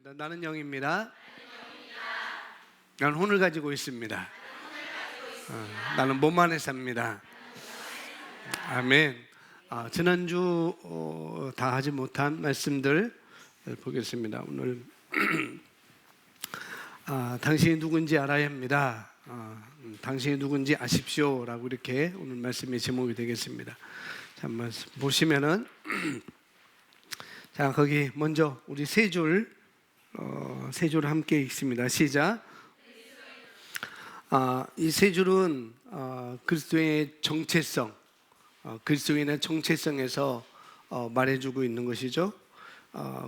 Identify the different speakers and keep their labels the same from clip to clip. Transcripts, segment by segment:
Speaker 1: 나는 영입니다. 나는 혼을 가지고 있습니다. 나는 몸 안에 삽니다. 아멘. 지난주 다 하지 못한 말씀들 보겠습니다. 오늘 당신이 누군지 알아야 합니다. 당신이 누군지 아십시오라고 이렇게 오늘 말씀의 제목이 되겠습니다. 자, 한번 보시면은 자, 거기 먼저 우리 세 줄 함께 읽습니다. 시작. 이 세 줄은 그리스도의 정체성, 그리스도인의 정체성에서 말해주고 있는 것이죠.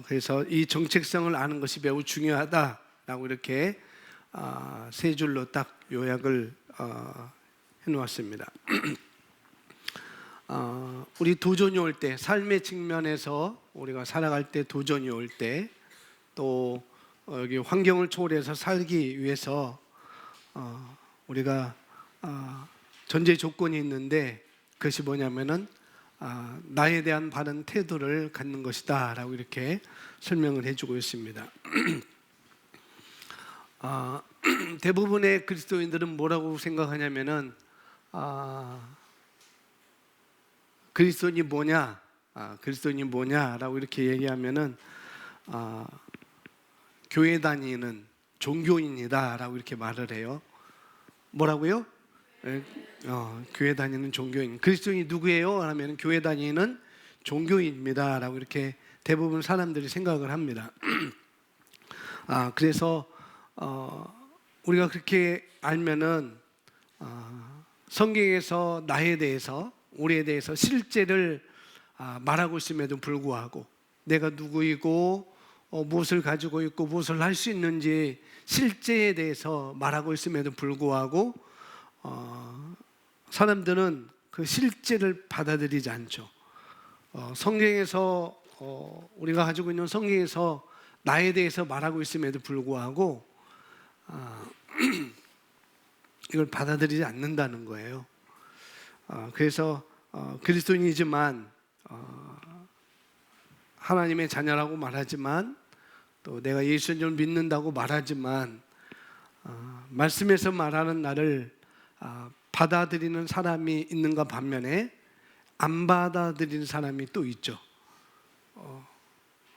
Speaker 1: 그래서 이 정체성을 아는 것이 매우 중요하다라고 이렇게 세 줄로 딱 요약을 해놓았습니다. 우리 도전이 올 때, 삶의 측면에서 우리가 살아갈 때 도전이 올 때, 또 여기 환경을 초월해서 살기 위해서 우리가 전제 조건이 있는데, 그것이 뭐냐면은 나에 대한 바른 태도를 갖는 것이다 라고 이렇게 설명을 해주고 있습니다. 대부분의 그리스도인들은 뭐라고 생각하냐면은 그리스도인이 뭐냐, 그리스도인이 뭐냐라고 이렇게 얘기하면은 교회 다니는 종교인이다라고 이렇게 말을 해요. 뭐라고요? 교회 다니는 종교인. 그리스도인이 누구예요? 하면 교회 다니는 종교인입니다라고 이렇게 대부분 사람들이 생각을 합니다. 그래서 우리가 그렇게 알면은 성경에서 나에 대해서, 우리에 대해서 실제를 말하고 있음에도 불구하고 내가 누구이고 무엇을 가지고 있고 무엇을 할 수 있는지 실제에 대해서 말하고 있음에도 불구하고 사람들은 그 실제를 받아들이지 않죠. 성경에서 우리가 가지고 있는 성경에서 나에 대해서 말하고 있음에도 불구하고 이걸 받아들이지 않는다는 거예요. 그래서 그리스도인이지만 하나님의 자녀라고 말하지만, 또 내가 예수님을 믿는다고 말하지만 말씀에서 말하는 나를 받아들이는 사람이 있는가 반면에 안 받아들이는 사람이 또 있죠.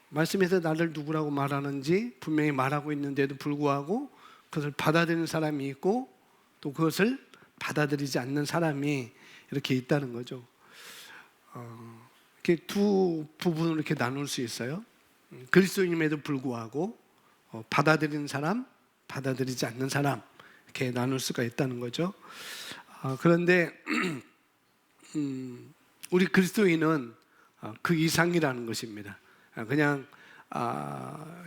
Speaker 1: 말씀에서 나를 누구라고 말하는지 분명히 말하고 있는데도 불구하고 그것을 받아들이는 사람이 있고, 또 그것을 받아들이지 않는 사람이 이렇게 있다는 거죠. 이렇게 두 부분으로 이렇게 나눌 수 있어요. 그리스도인임에도 불구하고 받아들이는 사람, 받아들이지 않는 사람, 이렇게 나눌 수가 있다는 거죠. 그런데 우리 그리스도인은 그 이상이라는 것입니다. 그냥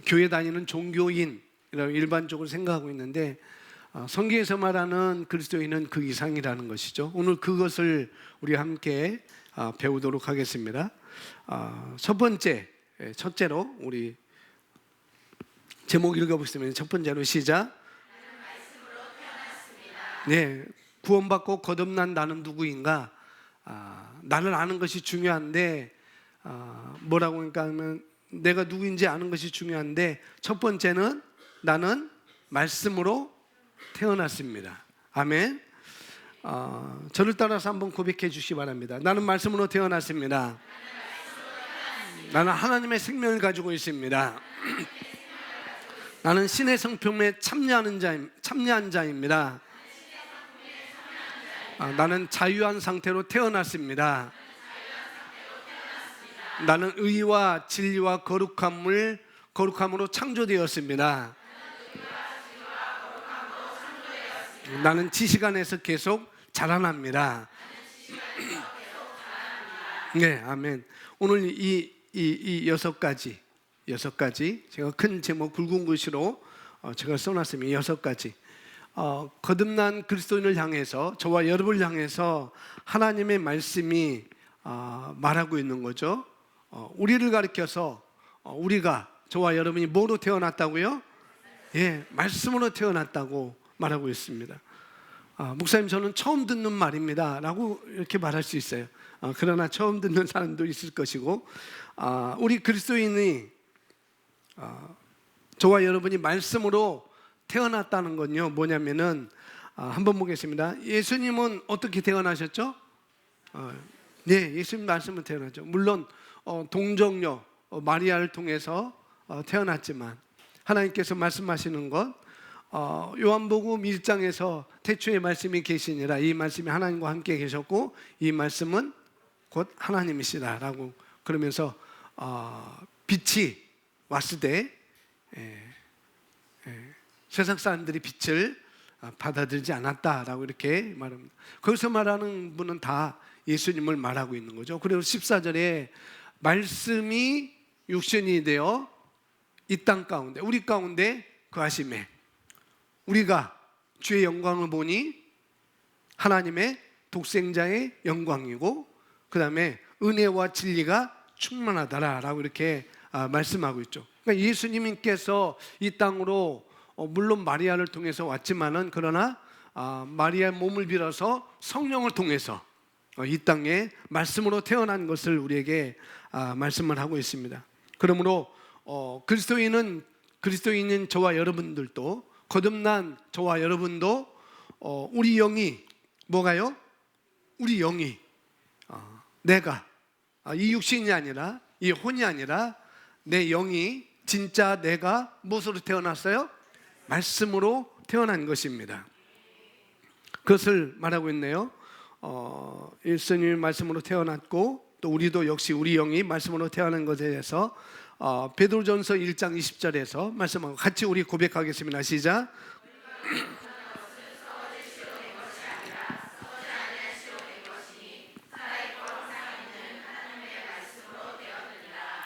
Speaker 1: 교회 다니는 종교인 일반적으로 생각하고 있는데, 성경에서 말하는 그리스도인은 그 이상이라는 것이죠. 오늘 그것을 우리 함께 배우도록 하겠습니다. 첫째로 우리 제목 읽어보시면, 첫 번째로 시작. 네, 구원받고 거듭난 나는 누구인가? 나를 아는 것이 중요한데, 뭐라고 하면 내가 누구인지 아는 것이 중요한데, 첫 번째는 나는 말씀으로 태어났습니다. 아멘. 저를 따라서 한번 고백해 주시기 바랍니다. 나는 말씀으로 태어났습니다. 나는 하나님의 생명을 가지고 있습니다. 나는 신의 성품에 참여한 자입니다. 나는 자유한 상태로 태어났습니다. 나는 의와 진리와 거룩함으로 창조되었습니다. 나는 지식 안에서 계속 자라납니다. 네, 아멘. 오늘 이 여섯 가지 제가 큰 제목 굵은 글씨로 제가 써놨습니다. 이 여섯 가지 거듭난 그리스도인을 향해서, 저와 여러분을 향해서 하나님의 말씀이 말하고 있는 거죠. 우리를 가리켜서 우리가, 저와 여러분이 뭐로 태어났다고요? 예, 말씀으로 태어났다고 말하고 있습니다. 목사님, 저는 처음 듣는 말입니다 라고 이렇게 말할 수 있어요. 그러나 처음 듣는 사람도 있을 것이고, 우리 그리스도인이 저와 여러분이 말씀으로 태어났다는 건요, 뭐냐면은 한번 보겠습니다. 예수님은 어떻게 태어나셨죠? 네, 예수님 말씀으로 태어났죠. 물론 동정녀 마리아를 통해서 태어났지만 하나님께서 말씀하시는 것, 요한복음 1장에서 태초에 말씀이 계시니라, 이 말씀이 하나님과 함께 계셨고 이 말씀은 곧 하나님이시다라고 그러면서 빛이 왔을 때 세상 사람들이 빛을 받아들이지 않았다라고 이렇게 말합니다. 거기서 말하는 분은 다 예수님을 말하고 있는 거죠. 그리고 14절에 말씀이 육신이 되어 이 땅 가운데, 우리 가운데 거하심에 우리가 주의 영광을 보니 하나님의 독생자의 영광이고 그 다음에 은혜와 진리가 충만하다라고 이렇게 말씀하고 있죠. 그러니까 예수님께서 이 땅으로 물론 마리아를 통해서 왔지만은 그러나 마리아의 몸을 빌어서 성령을 통해서 이 땅에 말씀으로 태어난 것을 우리에게 말씀을 하고 있습니다. 그러므로 그리스도인인 저와 여러분들도, 거듭난 저와 여러분도 우리 영이 뭐가요? 우리 영이 내가 이 육신이 아니라, 이 혼이 아니라 내 영이 진짜 내가 무엇으로 태어났어요? 말씀으로 태어난 것입니다. 그것을 말하고 있네요. 예수님이 말씀으로 태어났고 또 우리도 역시 우리 영이 말씀으로 태어난 것에 대해서 베드로전서 1장 20절에서 말씀하고 같이 우리 고백하겠습니다. 시작.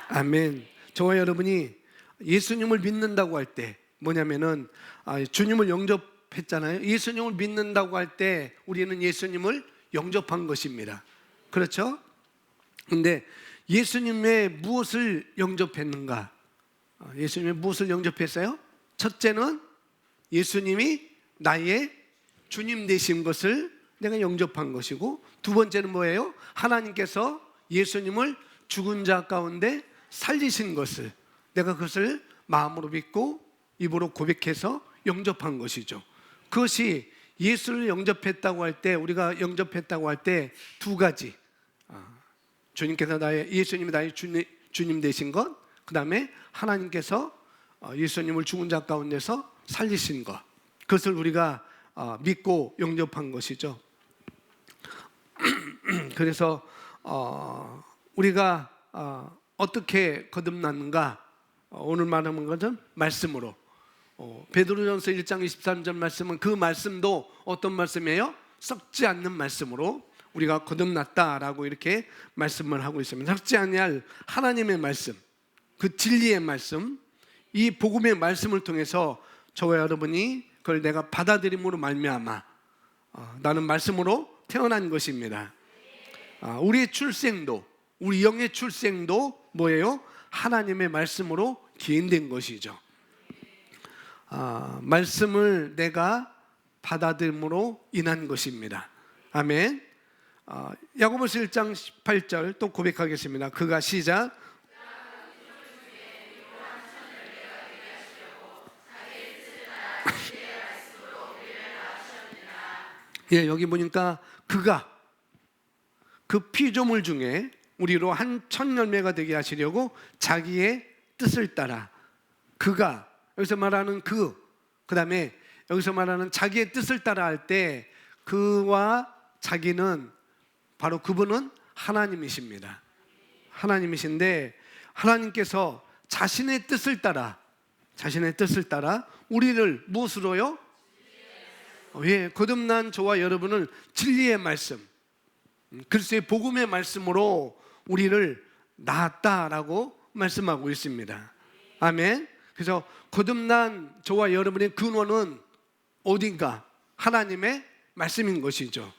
Speaker 1: 아멘. 저와 여러분이 예수님을 믿는다고 할 때 뭐냐면은 주님을 영접했잖아요. 예수님을 믿는다고 할 때 우리는 예수님을 영접한 것입니다. 그렇죠? 근데 예수님의 무엇을 영접했는가? 예수님의 무엇을 영접했어요? 첫째는 예수님이 나의 주님 되신 것을 내가 영접한 것이고, 두 번째는 뭐예요? 하나님께서 예수님을 죽은 자 가운데 살리신 것을 내가 그것을 마음으로 믿고 입으로 고백해서 영접한 것이죠. 그것이 예수를 영접했다고 할 때, 우리가 영접했다고 할 때 두 가지, 주님께서 예수님이 나의 주님 되신 것, 그 다음에 하나님께서 예수님을 죽은 자 가운데서 살리신 것, 그것을 우리가 믿고 영접한 것이죠. 그래서 우리가 어떻게 거듭났는가? 오늘 말하는 것은 말씀으로. 베드로전서 1장 23절 말씀은 그 말씀도 어떤 말씀이에요? 썩지 않는 말씀으로 우리가 거듭났다라고 이렇게 말씀을 하고 있습니다. 썩지 아니할 하나님의 말씀, 그 진리의 말씀, 이 복음의 말씀을 통해서 저와 여러분이 그걸 내가 받아들임으로 말미암아 나는 말씀으로 태어난 것입니다. 우리의 출생도, 우리 영의 출생도 뭐예요? 하나님의 말씀으로 기인된 것이죠. 말씀을 내가 받아들임으로 인한 것입니다. 아멘. 야고보서 1장 18절 또 고백하겠습니다. 그가 시작. 예, 여기 보니까 그가 그 피조물 중에 우리로 한 첫 열매가 되게 하시려고 자기의 뜻을 따라, 그가 여기서 말하는 그 다음에 여기서 말하는 자기의 뜻을 따라 할 때 그와 자기는 바로 그분은 하나님이십니다. 하나님이신데 하나님께서 자신의 뜻을 따라 우리를 무엇으로요? 예, 거듭난 저와 여러분을 진리의 말씀, 그리스도의 복음의 말씀으로 우리를 낳았다라고 말씀하고 있습니다. 아멘. 그래서 거듭난 저와 여러분의 근원은 어딘가? 하나님의 말씀인 것이죠.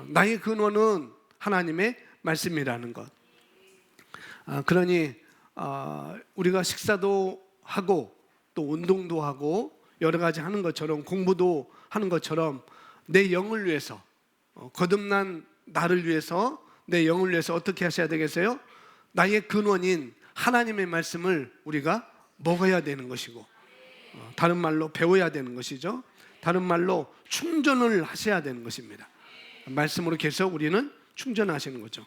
Speaker 1: 나의 근원은 하나님의 말씀이라는 것. 그러니 우리가 식사도 하고 또 운동도 하고 여러 가지 하는 것처럼, 공부도 하는 것처럼 내 영을 위해서, 거듭난 나를 위해서, 내 영을 위해서 어떻게 하셔야 되겠어요? 나의 근원인 하나님의 말씀을 우리가 먹어야 되는 것이고, 다른 말로 배워야 되는 것이죠. 다른 말로 충전을 하셔야 되는 것입니다. 말씀으로 계속 우리는 충전하시는 거죠.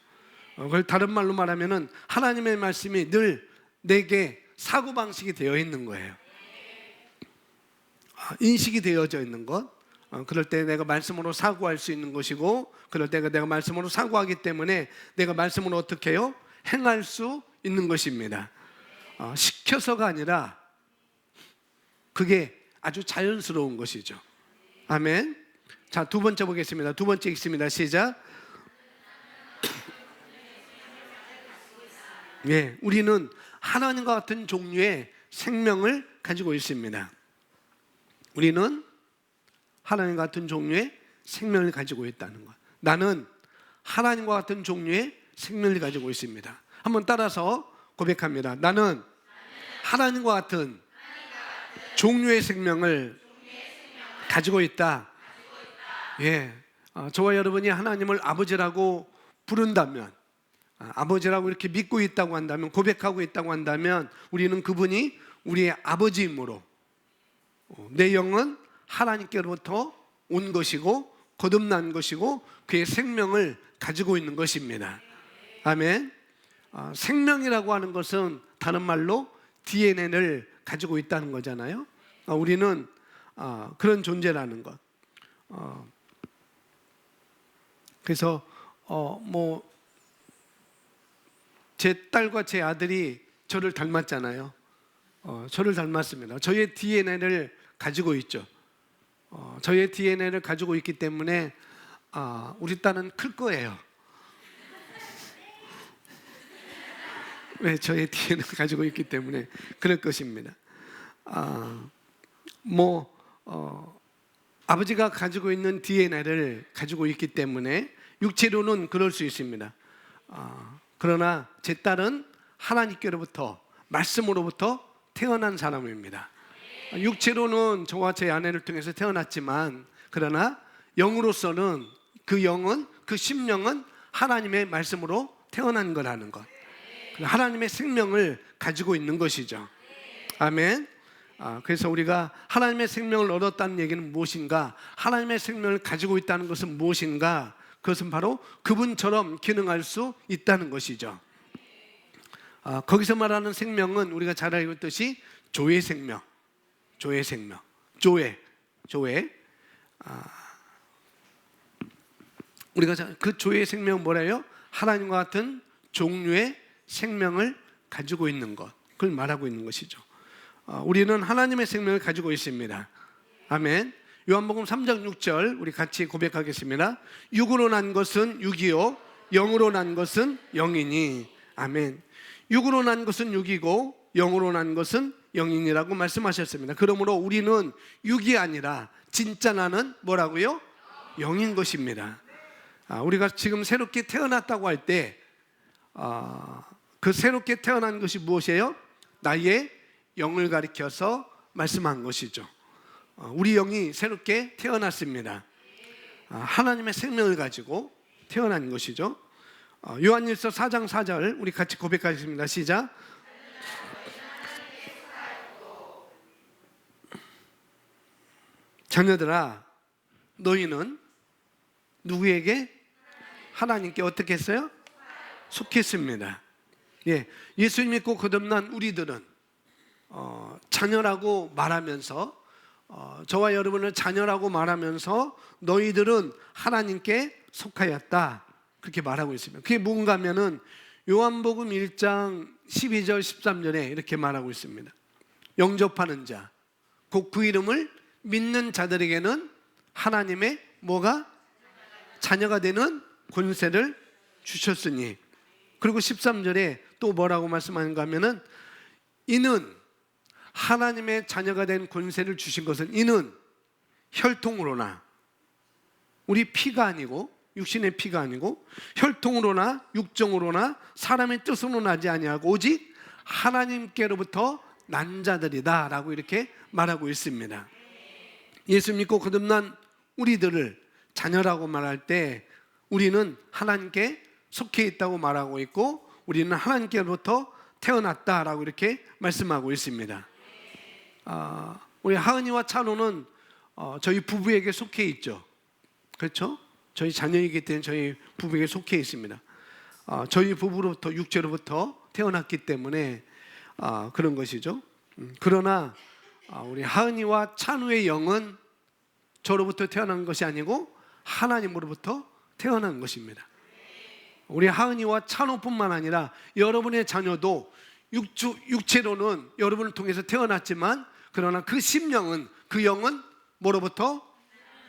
Speaker 1: 그걸 다른 말로 말하면은 하나님의 말씀이 늘 내게 사고방식이 되어 있는 거예요. 인식이 되어져 있는 것. 그럴 때 내가 말씀으로 사고할 수 있는 것이고, 그럴 때 내가 말씀으로 사고하기 때문에 내가 말씀으로 어떻게 해요? 행할 수 있는 것입니다. 시켜서가 아니라 그게 아주 자연스러운 것이죠. 아멘. 자, 두 번째 보겠습니다. 두 번째 읽습니다. 시작. 예, 우리는 하나님과 같은 종류의 생명을 가지고 있습니다. 우리는 하나님과 같은 종류의 생명을 가지고 있다는 것. 나는 하나님과 같은 종류의 생명을 가지고 있습니다. 한번 따라서 고백합니다. 나는 하나님과 같은 종류의 생명을 가지고 있다. 예, 저와 여러분이 하나님을 아버지라고 부른다면, 아버지라고 이렇게 믿고 있다고 한다면, 고백하고 있다고 한다면, 우리는 그분이 우리의 아버지이므로 내 영은 하나님께로부터 온 것이고 거듭난 것이고 그의 생명을 가지고 있는 것입니다. 아멘. 생명이라고 하는 것은 다른 말로 DNA를 가지고 있다는 거잖아요. 우리는 그런 존재라는 것. 그래서 제 딸과 제 아들이 저를 닮았잖아요. 저를 닮았습니다. 저의 DNA를 가지고 있죠. 저의 DNA를 가지고 있기 때문에 우리 딸은 클 거예요. 왜? 저의 DNA를 가지고 있기 때문에 그럴 것입니다. 아버지가 가지고 있는 DNA를 가지고 있기 때문에 육체로는 그럴 수 있습니다. 그러나 제 딸은 하나님께로부터, 말씀으로부터 태어난 사람입니다. 육체로는 저와 제 아내를 통해서 태어났지만, 그러나 영으로서는 그 영은, 그 심령은 하나님의 말씀으로 태어난 거라는 것. 하나님의 생명을 가지고 있는 것이죠. 아멘. 그래서 우리가 하나님의 생명을 얻었다는 얘기는 무엇인가? 하나님의 생명을 가지고 있다는 것은 무엇인가? 그것은 바로 그분처럼 기능할 수 있다는 것이죠. 거기서 말하는 생명은 우리가 잘 알고 있듯이 조의 생명, 조의 생명, 조의. 우리가 그 조의 생명은 뭐래요? 하나님과 같은 종류의 생명을 가지고 있는 것, 그걸 말하고 있는 것이죠. 우리는 하나님의 생명을 가지고 있습니다. 아멘. 요한복음 3장 6절 우리 같이 고백하겠습니다. 육으로 난 것은 육이요 영으로 난 것은 영이니. 아멘. 육으로 난 것은 육이고 영으로 난 것은 영이니라고 말씀하셨습니다. 그러므로 우리는 육이 아니라 진짜 나는 뭐라고요? 영인 것입니다. 우리가 지금 새롭게 태어났다고 할 때 그 새롭게 태어난 것이 무엇이에요? 나의 영을 가리켜서 말씀한 것이죠. 우리 영이 새롭게 태어났습니다. 하나님의 생명을 가지고 태어난 것이죠. 요한일서 4장 4절 우리 같이 고백하겠습니다. 시작. 자녀들아, 너희는 누구에게? 하나님께 어떻게 했어요? 속했습니다. 예, 예수 믿고 거듭난 우리들은 자녀라고 말하면서, 저와 여러분을 자녀라고 말하면서 너희들은 하나님께 속하였다, 그렇게 말하고 있습니다. 그게 뭔가 하면은 요한복음 1장 12절 13절에 이렇게 말하고 있습니다. 영접하는 자, 곧 그 이름을 믿는 자들에게는 하나님의 뭐가? 자녀가 되는 권세를 주셨으니. 그리고 13절에 또 뭐라고 말씀하는가 하면은 이는 하나님의 자녀가 된 권세를 주신 것은 이는 혈통으로나, 우리 피가 아니고 육신의 피가 아니고 혈통으로나 육정으로나 사람의 뜻으로 나지 아니하고 오직 하나님께로부터 난 자들이다 라고 이렇게 말하고 있습니다. 예수 믿고 거듭난 우리들을 자녀라고 말할 때 우리는 하나님께 속해 있다고 말하고 있고 우리는 하나님께로부터 태어났다라고 이렇게 말씀하고 있습니다. 우리 하은이와 찬호는 저희 부부에게 속해 있죠. 그렇죠? 저희 자녀이기 때문에 저희 부부에게 속해 있습니다. 저희 부부로부터 육체로부터 태어났기 때문에 그런 것이죠. 그러나 우리 하은이와 찬우의 영은 저로부터 태어난 것이 아니고 하나님으로부터 태어난 것입니다. 우리 하은이와 찬우뿐만 아니라 여러분의 자녀도 육체로는 여러분을 통해서 태어났지만 그러나 그 심령은, 그 영은 뭐로부터?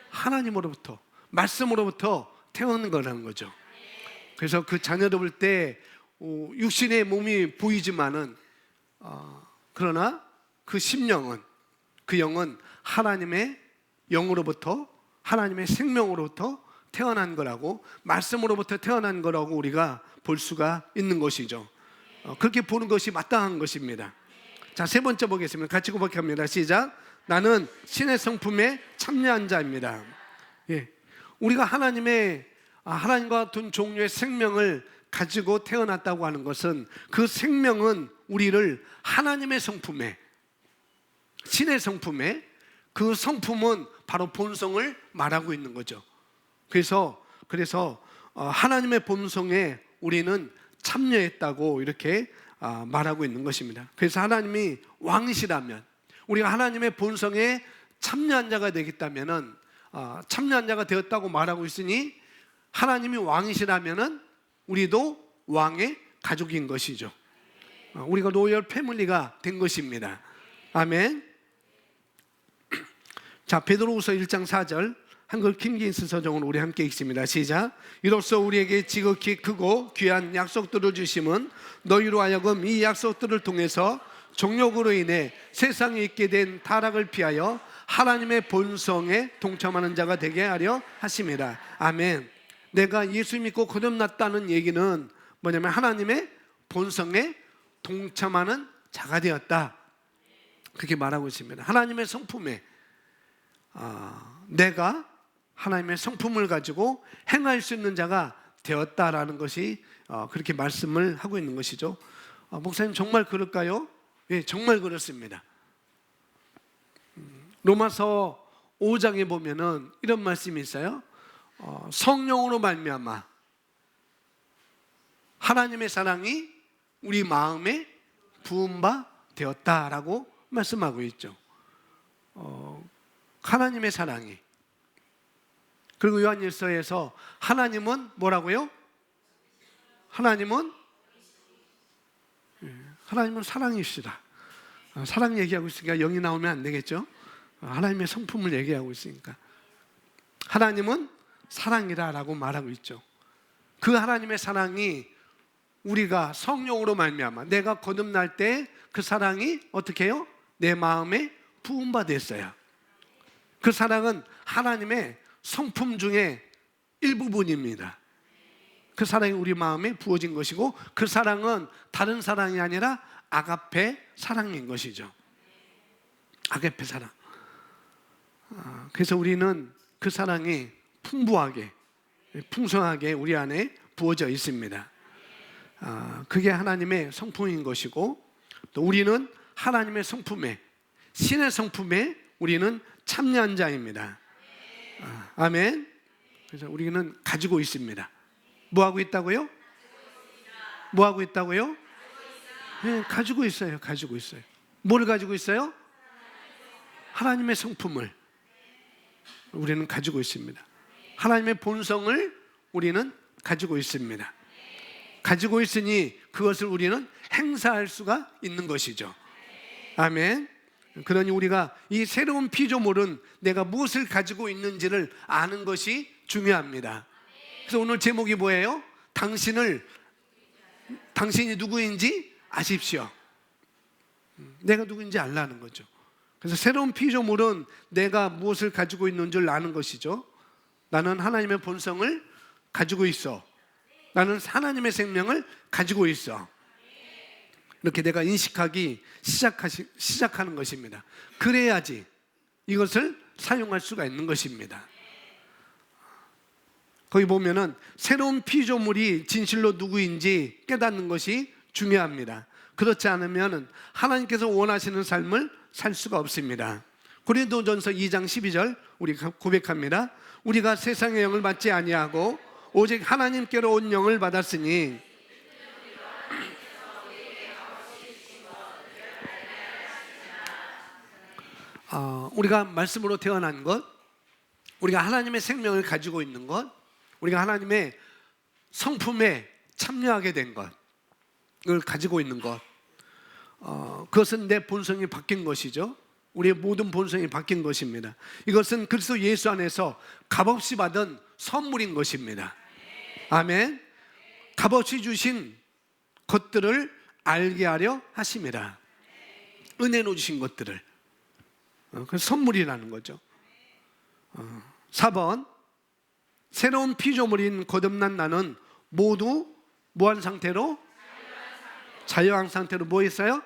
Speaker 1: 하나님으로부터, 말씀으로부터 태어난 거라는 거죠. 그래서 그 자녀를 볼 때 육신의 몸이 보이지만은 그러나 그 심령은, 그 영은 하나님의 영으로부터, 하나님의 생명으로부터 태어난 거라고, 말씀으로부터 태어난 거라고 우리가 볼 수가 있는 것이죠. 그렇게 보는 것이 마땅한 것입니다. 자, 세 번째 보겠습니다. 같이 고백합니다. 시작. 나는 신의 성품에 참여한 자입니다. 예. 우리가 하나님과 같은 종류의 생명을 가지고 태어났다고 하는 것은 그 생명은 우리를 하나님의 성품에, 신의 성품에, 그 성품은 바로 본성을 말하고 있는 거죠. 그래서 하나님의 본성에 우리는 참여했다고 이렇게 말하고 있는 것입니다. 그래서 하나님이 왕이시라면, 우리가 하나님의 본성에 참여한 자가 되겠다면은, 참여한 자가 되었다고 말하고 있으니 하나님이 왕이시라면은 우리도 왕의 가족인 것이죠. 우리가 로열 패밀리가 된 것입니다. 아멘. 자, 베드로후서 1장 4절 한글 킹제임스 서정으로 우리 함께 읽습니다. 시작. 이로써 우리에게 지극히 크고 귀한 약속들을 주심은 너희로 하여금 이 약속들을 통해서 정욕으로 인해 세상에 있게 된 타락을 피하여 하나님의 본성에 동참하는 자가 되게 하려 하심이라. 아멘. 내가 예수 믿고 거듭났다는 얘기는 뭐냐면 하나님의 본성에 동참하는 자가 되었다, 그렇게 말하고 있습니다. 하나님의 성품에 내가 하나님의 성품을 가지고 행할 수 있는 자가 되었다라는 것이 그렇게 말씀을 하고 있는 것이죠. 목사님 정말 그럴까요? 예, 정말 그렇습니다. 로마서 5장에 보면은 이런 말씀이 있어요. 성령으로 말미암아 하나님의 사랑이 우리 마음에 부은 바 되었다라고 말씀하고 있죠. 하나님의 사랑이, 그리고 요한일서에서 하나님은 뭐라고요? 하나님은 사랑이시다. 사랑 얘기하고 있으니까 영이 나오면 안 되겠죠? 하나님의 성품을 얘기하고 있으니까 하나님은 사랑이라고 말하고 있죠. 그 하나님의 사랑이 우리가 성령으로 말미암아 내가 거듭날 때 그 사랑이 어떻게 해요? 내 마음에 부은 바 됐어요. 그 사랑은 하나님의 성품 중에 일부분입니다. 그 사랑이 우리 마음에 부어진 것이고 그 사랑은 다른 사랑이 아니라 아가페 사랑인 것이죠. 아가페 사랑. 그래서 우리는 그 사랑이 풍부하게, 풍성하게 우리 안에 부어져 있습니다. 그게 하나님의 성품인 것이고, 또 우리는 하나님의 성품에, 신의 성품에 우리는 참여한 자입니다. 아멘. 그래서 우리는 가지고 있습니다. 뭐 하고 있다고요? 뭐 하고 있다고요? 네, 가지고 있어요. 가지고 있어요. 뭘 가지고 있어요? 하나님의 성품을 우리는 가지고 있습니다. 하나님의 본성을 우리는 가지고 있습니다. 가지고 있으니 그것을 우리는 행사할 수가 있는 것이죠. 아멘. 그러니 우리가 이 새로운 피조물은 내가 무엇을 가지고 있는지를 아는 것이 중요합니다. 그래서 오늘 제목이 뭐예요? 당신이 누구인지 아십시오. 내가 누구인지 알라는 거죠. 그래서 새로운 피조물은 내가 무엇을 가지고 있는 줄 아는 것이죠. 나는 하나님의 본성을 가지고 있어. 나는 하나님의 생명을 가지고 있어. 이렇게 내가 인식하기 시작하는 것입니다. 그래야지 이것을 사용할 수가 있는 것입니다. 거기 보면은 새로운 피조물이 진실로 누구인지 깨닫는 것이 중요합니다. 그렇지 않으면 하나님께서 원하시는 삶을 살 수가 없습니다. 고린도전서 2장 12절 우리 고백합니다. 우리가 세상의 영을 받지 아니하고 오직 하나님께로 온 영을 받았으니 우리가 말씀으로 태어난 것, 우리가 하나님의 생명을 가지고 있는 것, 우리가 하나님의 성품에 참여하게 된 것, 을 가지고 있는 것, 그것은 내 본성이 바뀐 것이죠. 우리의 모든 본성이 바뀐 것입니다. 이것은 그리스도 예수 안에서 값없이 받은 선물인 것입니다. 아멘. 값없이 주신 것들을 알게 하려 하심이라. 은혜로 주신 것들을, 그 선물이라는 거죠. 4번, 새로운 피조물인 거듭난 나는 모두 뭐한 상태로? 자유한 상태로 뭐 했어요?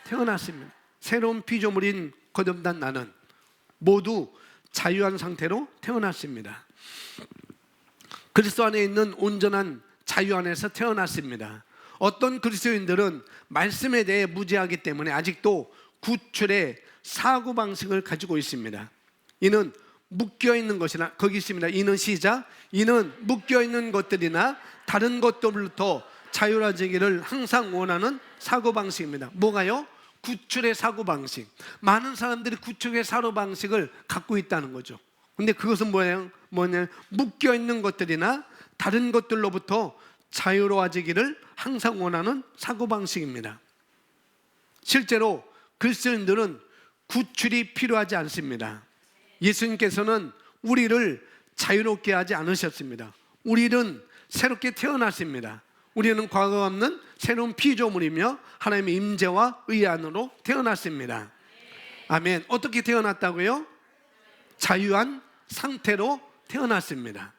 Speaker 1: 태어났습니다. 새로운 피조물인 거듭난 나는 모두 자유한 상태로 태어났습니다. 그리스도 안에 있는 온전한 자유 안에서 태어났습니다. 어떤 그리스도인들은 말씀에 대해 무지하기 때문에 아직도 구출의 사고방식을 가지고 있습니다. 이는 묶여있는 것이나, 거기 있습니다. 이는 시작, 이는 묶여있는 것들이나 다른 것들로부터 자유로워지기를 항상 원하는 사고방식입니다. 뭐가요? 구출의 사고방식. 많은 사람들이 구출의 사고방식을 갖고 있다는 거죠. 근데 그것은 뭐냐? 묶여있는 것들이나 다른 것들로부터 자유로워지기를 항상 원하는 사고방식입니다. 실제로 그리스도인들은 구출이 필요하지 않습니다. 예수님께서는 우리를 자유롭게 하지 않으셨습니다. 우리는 새롭게 태어났습니다. 우리는 과거 없는 새로운 피조물이며 하나님의 임재와 의 안으로 태어났습니다. 아멘. 어떻게 태어났다고요? 자유한 상태로 태어났습니다.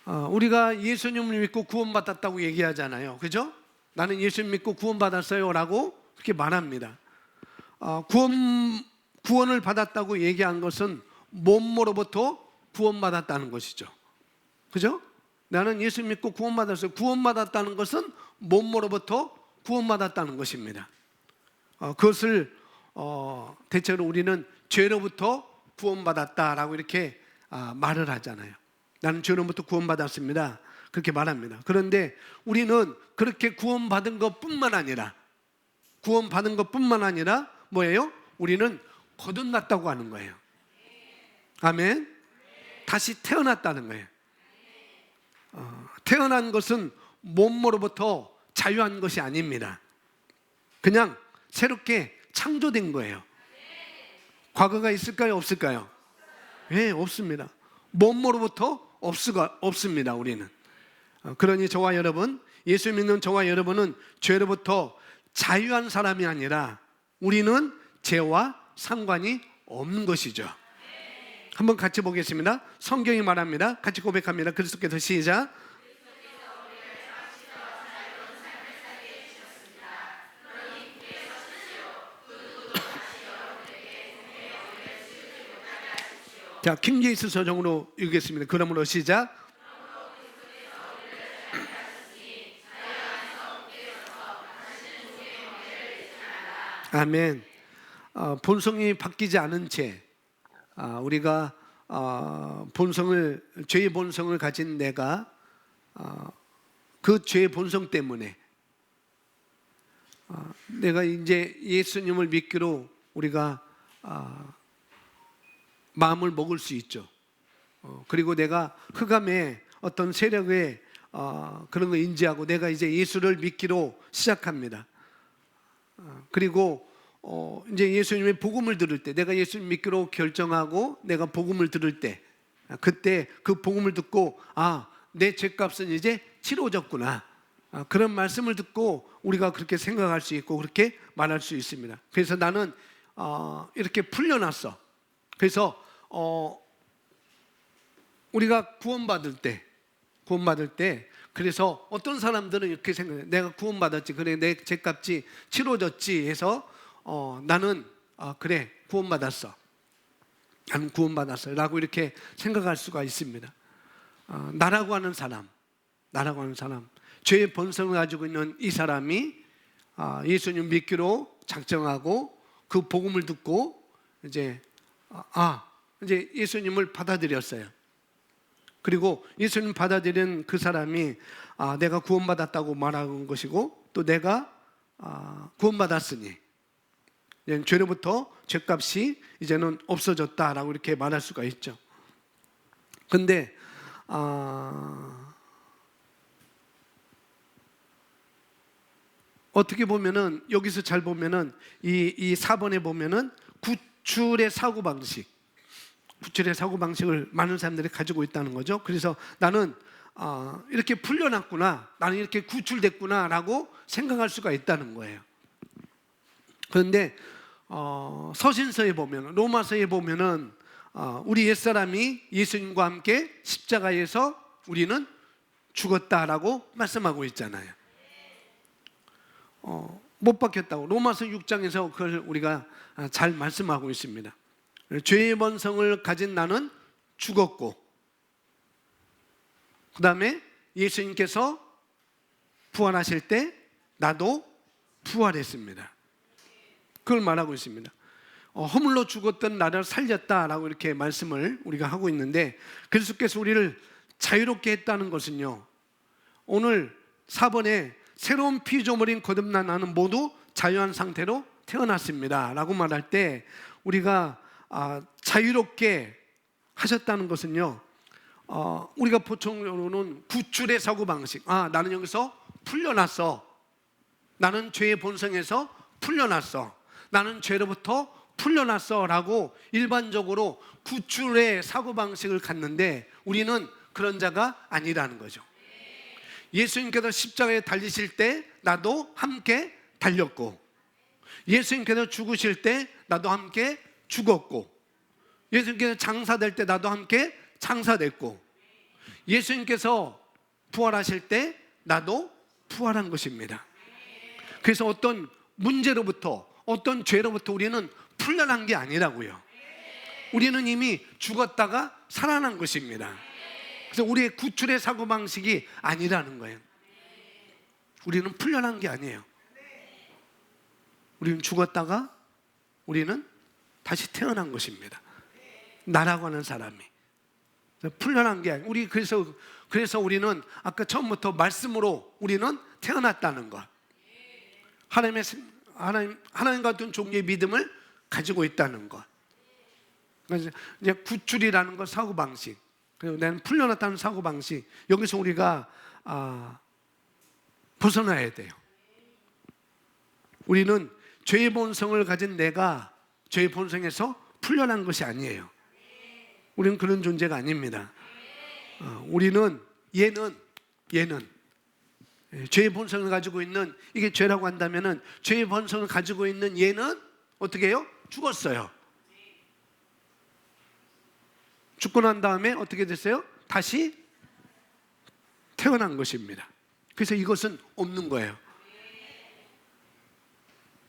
Speaker 1: 우리가 예수님을 믿고 구원받았다고 얘기하잖아요. 그죠? 나는 예수님 믿고 구원받았어요 라고 그렇게 말합니다. 구원을 받았다고 얘기한 것은 몸으로부터 구원받았다는 것이죠. 그죠? 나는 예수 믿고 구원받았어요. 구원받았다는 것은 몸으로부터 구원받았다는 것입니다. 그것을 대체로 우리는 죄로부터 구원받았다라고 이렇게 말을 하잖아요. 나는 죄로부터 구원받았습니다. 그렇게 말합니다. 그런데 우리는 그렇게 구원받은 것뿐만 아니라 뭐예요? 우리는 거듭났다고 하는 거예요. 아멘. 다시 태어났다는 거예요. 태어난 것은 몸으로부터 자유한 것이 아닙니다. 그냥 새롭게 창조된 거예요. 과거가 있을까요? 없을까요? 네, 없습니다. 몸으로부터 없습니다. 우리는. 그러니 저와 여러분, 예수 믿는 저와 여러분은 죄로부터 자유한 사람이 아니라 우리는 죄와 상관이 없는 것이죠. 한번 같이 보겠습니다. 성경이 말합니다. 같이 고백합니다. 그리스도께서 시작. 자, 킹제임스 서정으로 읽겠습니다. 그러므로 시작. 아멘. 본성이 바뀌지 않은 채 우리가 죄의 본성을 가진 내가 그 죄의 본성 때문에 내가 이제 예수님을 믿기로 우리가 마음을 먹을 수 있죠. 그리고 내가 흑암의 어떤 세력에 그런 거 인지하고 내가 이제 예수를 믿기로 시작합니다. 그리고 이제 예수님의 복음을 들을 때, 내가 예수님 믿기로 결정하고 내가 복음을 들을 때, 그때 그 복음을 듣고 내 죄값은 이제 치러졌구나, 그런 말씀을 듣고 우리가 그렇게 생각할 수 있고 그렇게 말할 수 있습니다. 그래서 나는 이렇게 풀려났어. 그래서 우리가 구원받을 때 그래서 어떤 사람들은 이렇게 생각해요. 내가 구원받았지, 그래 내 죄값이 치러졌지 해서 나는 그래 구원받았어, 나는 구원받았어 라고 이렇게 생각할 수가 있습니다. 나라고 하는 사람, 죄의 본성을 가지고 있는 이 사람이 예수님 믿기로 작정하고 그 복음을 듣고 이제 이제 예수님을 받아들였어요. 그리고 예수님 받아들인 그 사람이 내가 구원받았다고 말하는 것이고, 또 내가 구원받았으니 죄로부터 죄값이 이제는 없어졌다라고 이렇게 말할 수가 있죠. 근데 어떻게 보면은, 여기서 잘 보면은 이 4번에 보면은 구출의 사고방식을 많은 사람들이 가지고 있다는 거죠. 그래서 나는 이렇게 풀려났구나, 나는 이렇게 구출됐구나 라고 생각할 수가 있다는 거예요. 그런데 서신서에 보면, 로마서에 보면은 우리 옛사람이 예수님과 함께 십자가에서 우리는 죽었다라고 말씀하고 있잖아요. 못 박혔다고 로마서 6장에서 그걸 우리가 잘 말씀하고 있습니다. 죄의 본성을 가진 나는 죽었고, 그 다음에 예수님께서 부활하실 때 나도 부활했습니다. 그걸 말하고 있습니다. 허물로 죽었던 나를 살렸다라고 이렇게 말씀을 우리가 하고 있는데, 그리스도께서 우리를 자유롭게 했다는 것은요, 오늘 4번에 새로운 피조물인 거듭난 나는 모두 자유한 상태로 태어났습니다 라고 말할 때, 우리가 자유롭게 하셨다는 것은요, 우리가 보통으로는 구출의 사고방식, 나는 여기서 풀려났어, 나는 죄의 본성에서 풀려났어, 나는 죄로부터 풀려났어 라고 일반적으로 구출의 사고방식을 갖는데, 우리는 그런 자가 아니라는 거죠. 예수님께서 십자가에 달리실 때 나도 함께 달렸고, 예수님께서 죽으실 때 나도 함께 죽었고, 예수님께서 장사될 때 나도 함께 장사됐고, 예수님께서 부활하실 때 나도 부활한 것입니다. 그래서 어떤 문제로부터, 어떤 죄로부터 우리는 풀려난 게 아니라고요. 우리는 이미 죽었다가 살아난 것입니다. 그래서 우리의 구출의 사고방식이 아니라는 거예요. 우리는 풀려난 게 아니에요. 우리는 죽었다가 우리는 다시 태어난 것입니다. 나라고 하는 사람이 풀려난 게 아니에요. 우리 그래서 우리는 아까 처음부터 말씀으로 우리는 태어났다는 것, 하나님 같은 종교의 믿음을 가지고 있다는 것. 그래서 이제 구출이라는 것, 사고방식, 그리고 나는 풀려났다는 사고방식, 여기서 우리가 벗어나야 돼요. 우리는 죄의 본성을 가진 내가 죄의 본성에서 풀려난 것이 아니에요. 우리는 그런 존재가 아닙니다. 우리는 얘는 죄의 본성을 가지고 있는, 이게 죄라고 한다면은 죄의 본성을 가지고 있는 얘는 어떻게 해요? 죽었어요. 죽고 난 다음에 어떻게 됐어요? 다시 태어난 것입니다. 그래서 이것은 없는 거예요.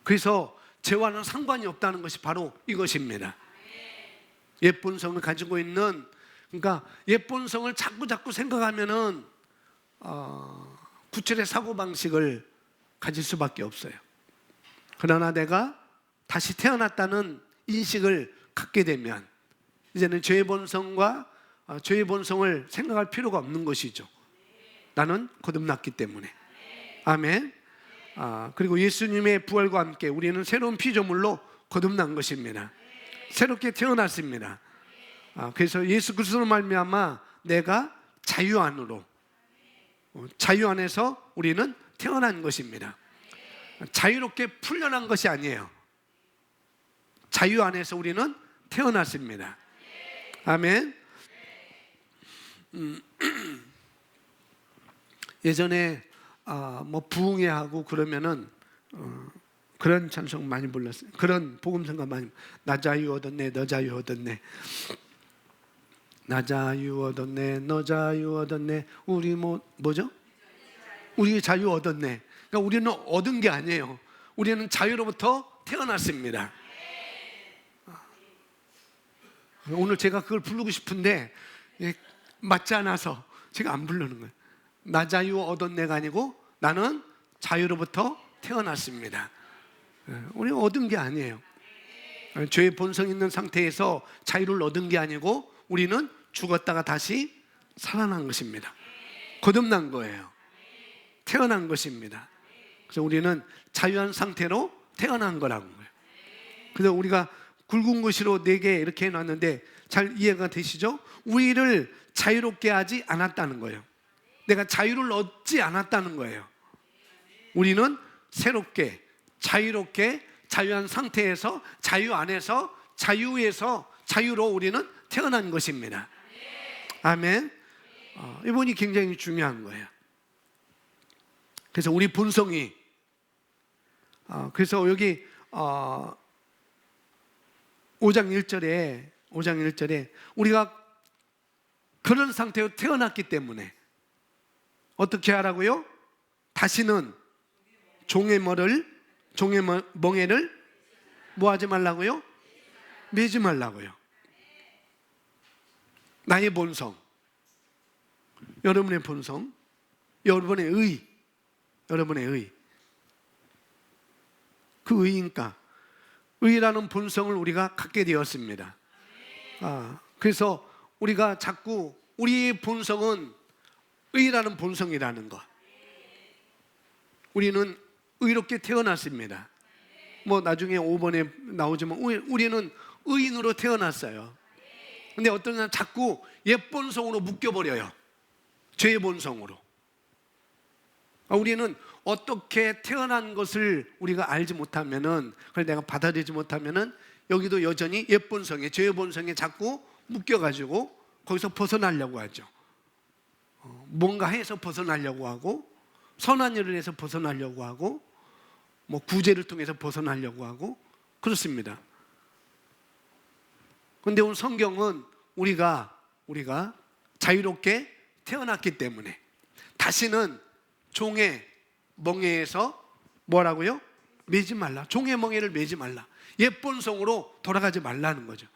Speaker 1: 그래서 죄와는 상관이 없다는 것이 바로 이것입니다. 옛 본성을 가지고 있는, 그러니까 옛 본성을 자꾸 생각하면은 구출의 사고방식을 가질 수밖에 없어요. 그러나 내가 다시 태어났다는 인식을 갖게 되면 이제는 죄의 본성과 죄의 본성을 생각할 필요가 없는 것이죠. 나는 거듭났기 때문에. 아멘. 그리고 예수님의 부활과 함께 우리는 새로운 피조물로 거듭난 것입니다. 새롭게 태어났습니다. 그래서 예수 그리스도로 말미암아 내가 자유 안으로, 자유 안에서 우리는 태어난 것입니다. 자유롭게 풀려난 것이 아니에요. 자유 안에서 우리는 태어났습니다. 아멘. 예전에 뭐 부흥회하고 그러면은 그런 찬송 많이 불렀어요. 그런 복음성가 많이. 나 자유 얻었네, 너 자유 얻었네. 나 자유 얻었네, 너 자유 얻었네. 우리 뭐죠? 우리 자유 얻었네. 그러니까 우리는 얻은 게 아니에요. 우리는 자유로부터 태어났습니다. 오늘 제가 그걸 부르고 싶은데 맞지 않아서 제가 안 부르는 거예요. 나 자유 얻었네가 아니고 나는 자유로부터 태어났습니다. 우리는 얻은 게 아니에요. 죄의 본성 있는 상태에서 자유를 얻은 게 아니고 우리는 죽었다가 다시 살아난 것입니다. 거듭난 거예요. 태어난 것입니다. 그래서 우리는 자유한 상태로 태어난 거라고 거예요. 그래서 우리가 굵은 글씨로 4개 이렇게 해놨는데 잘 이해가 되시죠? 우리를 자유롭게 하지 않았다는 거예요. 내가 자유를 얻지 않았다는 거예요. 우리는 새롭게 자유롭게 자유한 상태에서 자유 안에서 자유에서 자유로 우리는 태어난 것입니다. 아멘. 이번이 굉장히 중요한 거예요. 그래서 우리 본성이 그래서 여기 5장 1절에 우리가 그런 상태로 태어났기 때문에 어떻게 하라고요? 다시는 종의 멍에를 뭐 하지 말라고요? 매지 말라고요. 나의 본성, 여러분의 본성, 여러분의 의, 그 의니까 의라는 본성을 우리가 갖게 되었습니다. 그래서 우리가 자꾸 우리의 본성은 의라는 본성이라는 것. 우리는 의롭게 태어났습니다. 뭐 나중에 5번에 나오지만 우리는 의인으로 태어났어요. 근데 어떤 사람은 자꾸 옛 본성으로 묶여버려요. 죄의 본성으로. 우리는 어떻게 태어난 것을 우리가 알지 못하면은, 그걸 내가 받아들이지 못하면은 여기도 여전히 옛 본성에, 죄의 본성에 자꾸 묶여가지고 거기서 벗어나려고 하죠. 뭔가 해서 벗어나려고 하고, 선한 일을 해서 벗어나려고 하고, 뭐 구제를 통해서 벗어나려고 하고 그렇습니다. 그런데 오늘 성경은 우리가 자유롭게 태어났기 때문에 다시는 종의 멍에에서 뭐라고요? 매지 말라. 종의 멍에를 매지 말라. 옛 본성으로 돌아가지 말라는 거죠.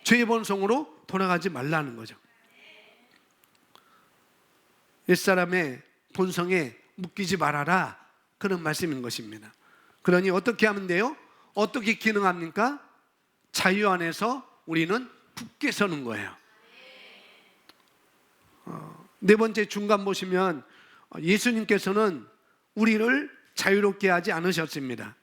Speaker 1: 죄의 본성으로 돌아가지 말라는 거죠. 옛사람의 본성에 묶이지 말아라, 그런 말씀인 것입니다. 그러니 어떻게 하면 돼요? 어떻게 기능합니까? 자유 안에서 우리는 굳게 서는 거예요. 네 번째 중간 보시면 예수님께서는 우리를 자유롭게 하지 않으셨습니다.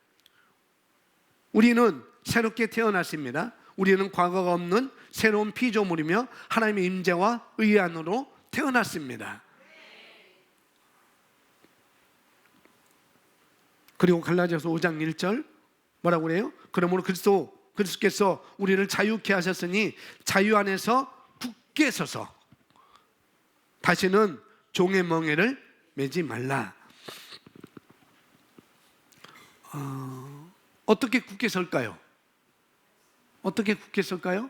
Speaker 1: 우리는 새롭게 태어났습니다. 우리는 과거가 없는 새로운 피조물이며 하나님의 임재와 의 안으로 태어났습니다. 그리고 갈라디아서 5장 1절 뭐라고 그래요? 그러므로 그리스도께서 우리를 자유케 하셨으니 자유 안에서 굳게 서서 다시는 종의 멍에를 매지 말라. 어떻게 굳게 설까요? 어떻게 굳게 설까요?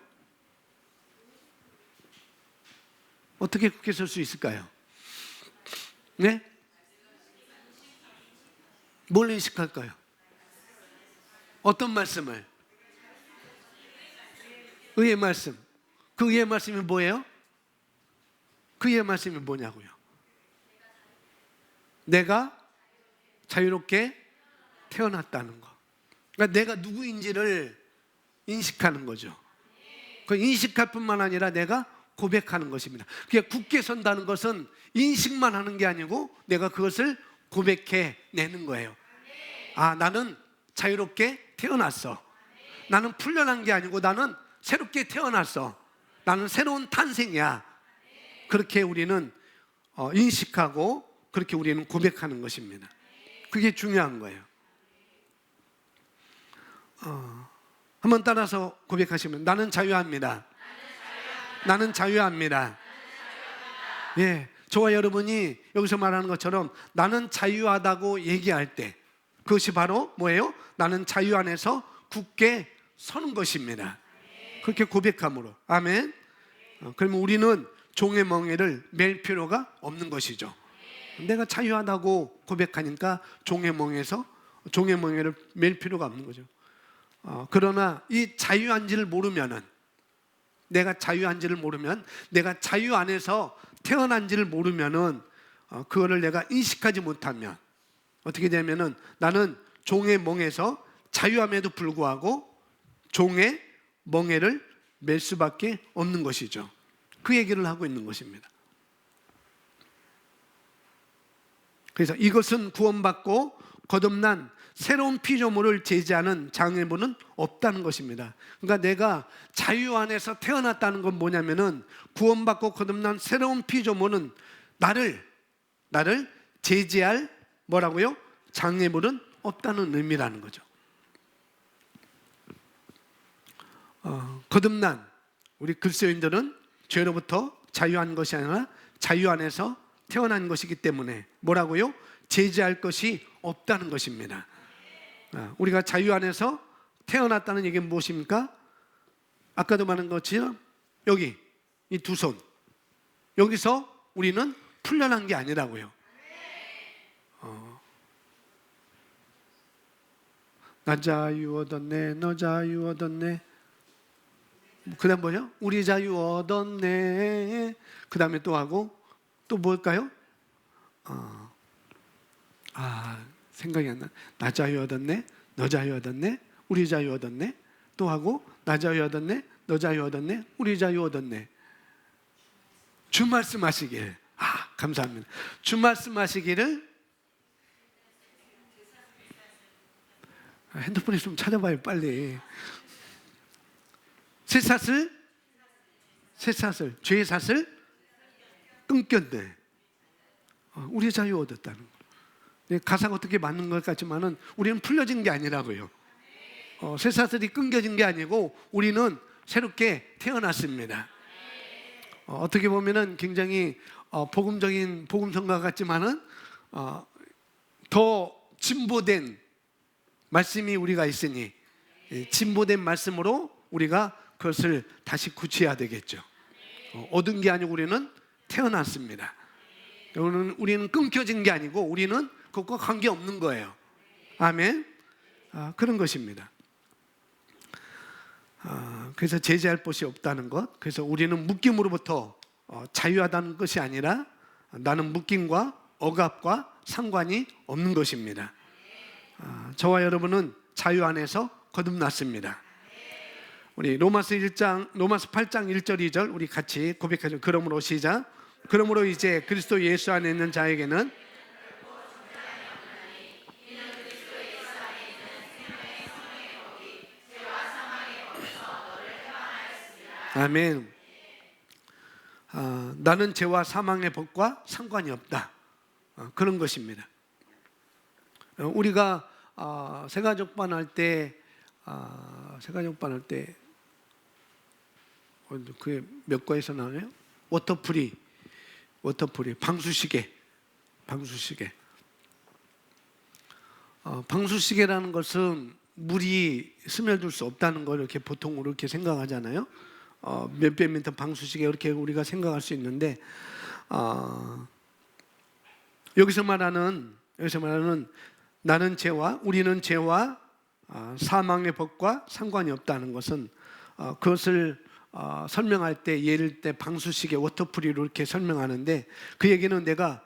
Speaker 1: 어떻게 굳게 설 수 있을까요? 네? 뭘 인식할까요? 어떤 말씀을? 의의 말씀. 그 의의 말씀이 뭐예요? 그 의의 말씀이 뭐냐고요? 내가 자유롭게 태어났다는 거. 그러니까 내가 누구인지를 인식하는 거죠. 그 인식할 뿐만 아니라 내가 고백하는 것입니다. 그게 굳게 선다는 것은 인식만 하는 게 아니고 내가 그것을 고백해 내는 거예요. 나는 자유롭게 태어났어. 나는 풀려난 게 아니고 나는 새롭게 태어났어. 나는 새로운 탄생이야. 그렇게 우리는 인식하고 그렇게 우리는 고백하는 것입니다. 그게 중요한 거예요. 한번 따라서 고백하시면 나는 자유합니다. 나는 자유합니다. 예, 저와 여러분이 여기서 말하는 것처럼 나는 자유하다고 얘기할 때 그것이 바로 뭐예요? 나는 자유 안에서 굳게 서는 것입니다. 그렇게 고백함으로. 아멘. 그러면 우리는 종의 멍에를 맬 필요가 없는 것이죠. 내가 자유하다고 고백하니까 종의 멍에를 맬 필요가 없는 거죠. 그러나 이 자유한지를 모르면은, 내가 자유한지를 모르면, 내가 자유 안에서 태어난지를 모르면은, 그거를 내가 인식하지 못하면 어떻게 되냐면은 나는 종의 멍에서 자유함에도 불구하고 종의 멍에를 맬 수밖에 없는 것이죠. 그 얘기를 하고 있는 것입니다. 그래서 이것은 구원받고 거듭난 새로운 피조물을 제지하는 장애물은 없다는 것입니다. 그러니까 내가 자유 안에서 태어났다는 건 뭐냐면은 구원받고 거듭난 새로운 피조물은 나를 제지할 뭐라고요? 장애물은 없다는 의미라는 거죠. 거듭난 우리 그리스도인들은 죄로부터 자유한 것이 아니라 자유 안에서 태어난 것이기 때문에 뭐라고요? 제지할 것이 없다는 것입니다. 우리가 자유 안에서 태어났다는 얘기는 무엇입니까? 아까도 말한 것처럼 여기 이 두 손, 여기서 우리는 풀려난 게 아니라고요. 나 자유 얻었네, 너 자유 얻었네. 그 다음 뭐냐? 우리 자유 얻었네. 그 다음에 또 하고 또 뭘까요? 생각이 안 나. 나 자유 얻었네, 너 자유 얻었네, 우리 자유 얻었네. 또 하고 나 자유 얻었네, 너 자유 얻었네, 우리 자유 얻었네. 주 말씀하시길. 감사합니다. 주 말씀하시기를. 핸드폰에 좀 찾아봐요 빨리. 쇠사슬, 죄의 사슬 끊겼네. 우리 자유 얻었다는 거. 가사가 어떻게 맞는 것 같지만은 우리는 풀려진 게 아니라고요. 쇠사슬이 끊겨진 게 아니고 우리는 새롭게 태어났습니다. 어떻게 보면은 굉장히 복음적인 복음성가 같지만은 더 진보된 말씀이 우리가 있으니 진보된 말씀으로 우리가 그것을 다시 굳혀야 되겠죠. 얻은 게 아니고 우리는 태어났습니다. 우리는 끊겨진 게 아니고 우리는 그것과 관계없는 거예요. 아멘. 그런 것입니다. 그래서 제재할 것이 없다는 것. 그래서 우리는 묶임으로부터 자유하다는 것이 아니라 나는 묶임과 억압과 상관이 없는 것입니다. 저와 여러분은 자유 안에서 거듭났습니다. 우리 로마서 8장 1절 2절 우리 같이 고백하죠. 그러므로 시작. 그러므로 이제 그리스도 예수 안에 있는 자에게는 아멘. 나는 죄와 사망의 법과 상관이 없다. 그런 것입니다. 우리가 세가족반 할 때 그게 몇 과에서 나와요? 워터프리, 방수시계. 방수시계라는 것은 물이 스며들 수 없다는 걸 이렇게 보통 이렇게 생각하잖아요. 몇백 미터 방수시계 이렇게 우리가 생각할 수 있는데 여기서 말하는 우리는 죄와 사망의 법과 상관이 없다는 것은 그것을 설명할 때 예를 때 방수시계 워터프리로 이렇게 설명하는데 그 얘기는 내가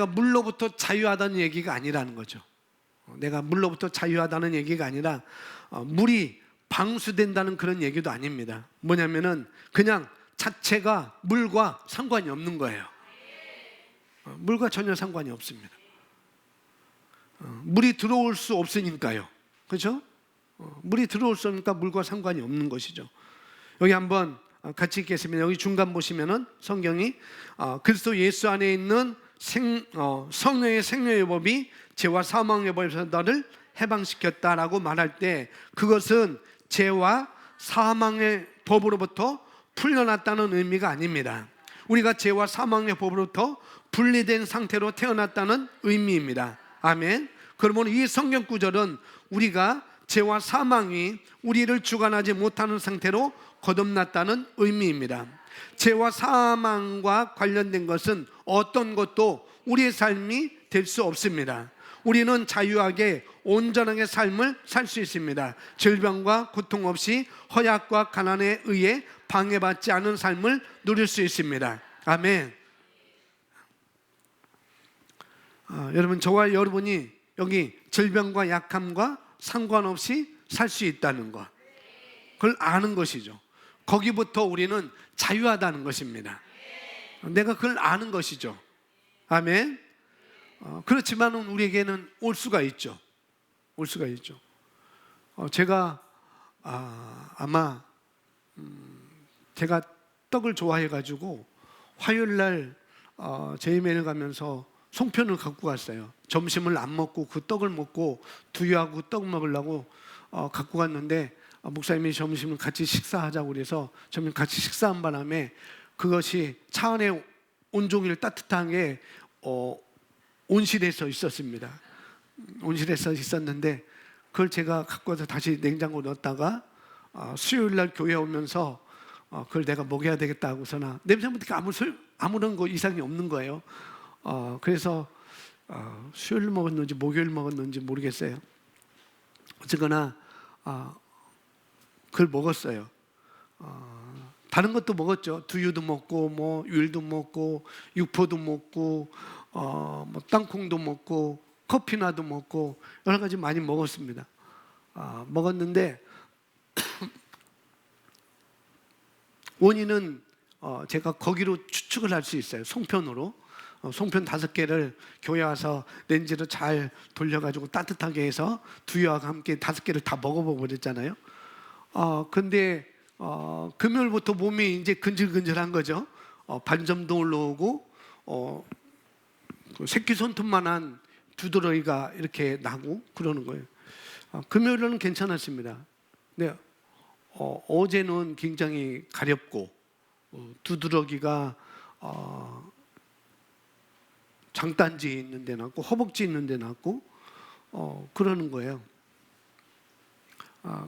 Speaker 1: 물로부터 자유하다는 얘기가 아니라는 거죠. 내가 물로부터 자유하다는 얘기가 아니라 물이 방수된다는 그런 얘기도 아닙니다. 뭐냐면은 그냥 자체가 물과 상관이 없는 거예요. 물과 전혀 상관이 없습니다. 물이 들어올 수 없으니까요. 그렇죠? 물이 들어올 수 없으니까 물과 상관이 없는 것이죠. 여기 한번 같이 읽겠습니다. 여기 중간 보시면은 성경이 그리스도 예수 안에 있는 성령의 생명의 법이 죄와 사망의 법에서 너를 해방시켰다라고 말할 때 그것은 죄와 사망의 법으로부터 풀려났다는 의미가 아닙니다. 우리가 죄와 사망의 법으로부터 분리된 상태로 태어났다는 의미입니다. 아멘. 그러면 이 성경 구절은 우리가 죄와 사망이 우리를 주관하지 못하는 상태로 거듭났다는 의미입니다. 죄와 사망과 관련된 것은 어떤 것도 우리의 삶이 될 수 없습니다. 우리는 자유하게 온전하게 삶을 살 수 있습니다. 질병과 고통 없이 허약과 가난에 의해 방해받지 않은 삶을 누릴 수 있습니다. 아멘. 여러분, 저와 여러분이 여기 질병과 약함과 상관없이 살 수 있다는 것. 그걸 아는 것이죠. 거기부터 우리는 자유하다는 것입니다. 내가 그걸 아는 것이죠. 아멘. 그렇지만 우리에게는 올 수가 있죠. 올 수가 있죠. 제가 아마 제가 떡을 좋아해가지고 화요일 날 제이메일 가면서 송편을 갖고 갔어요. 점심을 안 먹고 그 떡을 먹고 두유하고 떡 먹으려고 갖고 갔는데 목사님이 점심을 같이 식사하자고 그래서 점심 같이 식사한 바람에 그것이 차 안에 온종일 따뜻하게 온실에서 있었습니다. 온실에서 있었는데 그걸 제가 갖고 와서 다시 냉장고 넣었다가 수요일 날 교회 오면서 그걸 내가 먹여야 되겠다 하고서나 냄새 맡으니까 아무런 거 이상이 없는 거예요. 그래서 수요일 먹었는지 목요일 먹었는지 모르겠어요. 어쨌거나 그걸 먹었어요. 다른 것도 먹었죠. 두유도 먹고 뭐 율도 먹고 육포도 먹고 뭐 땅콩도 먹고 커피나도 먹고 여러 가지 많이 먹었습니다. 먹었는데 원인은 제가 거기로 추측을 할 수 있어요. 송편으로 송편 5개를 교회 와서 렌즈로 잘 돌려가지고 따뜻하게 해서 두유와 함께 5개를 다 먹어보고 그랬잖아요. 근데 금요일부터 몸이 이제 근질근질한 거죠. 반점도 올라오고 새끼 손톱만한 두드러기가 이렇게 나고 그러는 거예요. 금요일은 괜찮았습니다. 근데 어제는 굉장히 가렵고 두드러기가 장단지 있는 데 났고 허벅지 있는 데 났고 그러는 거예요.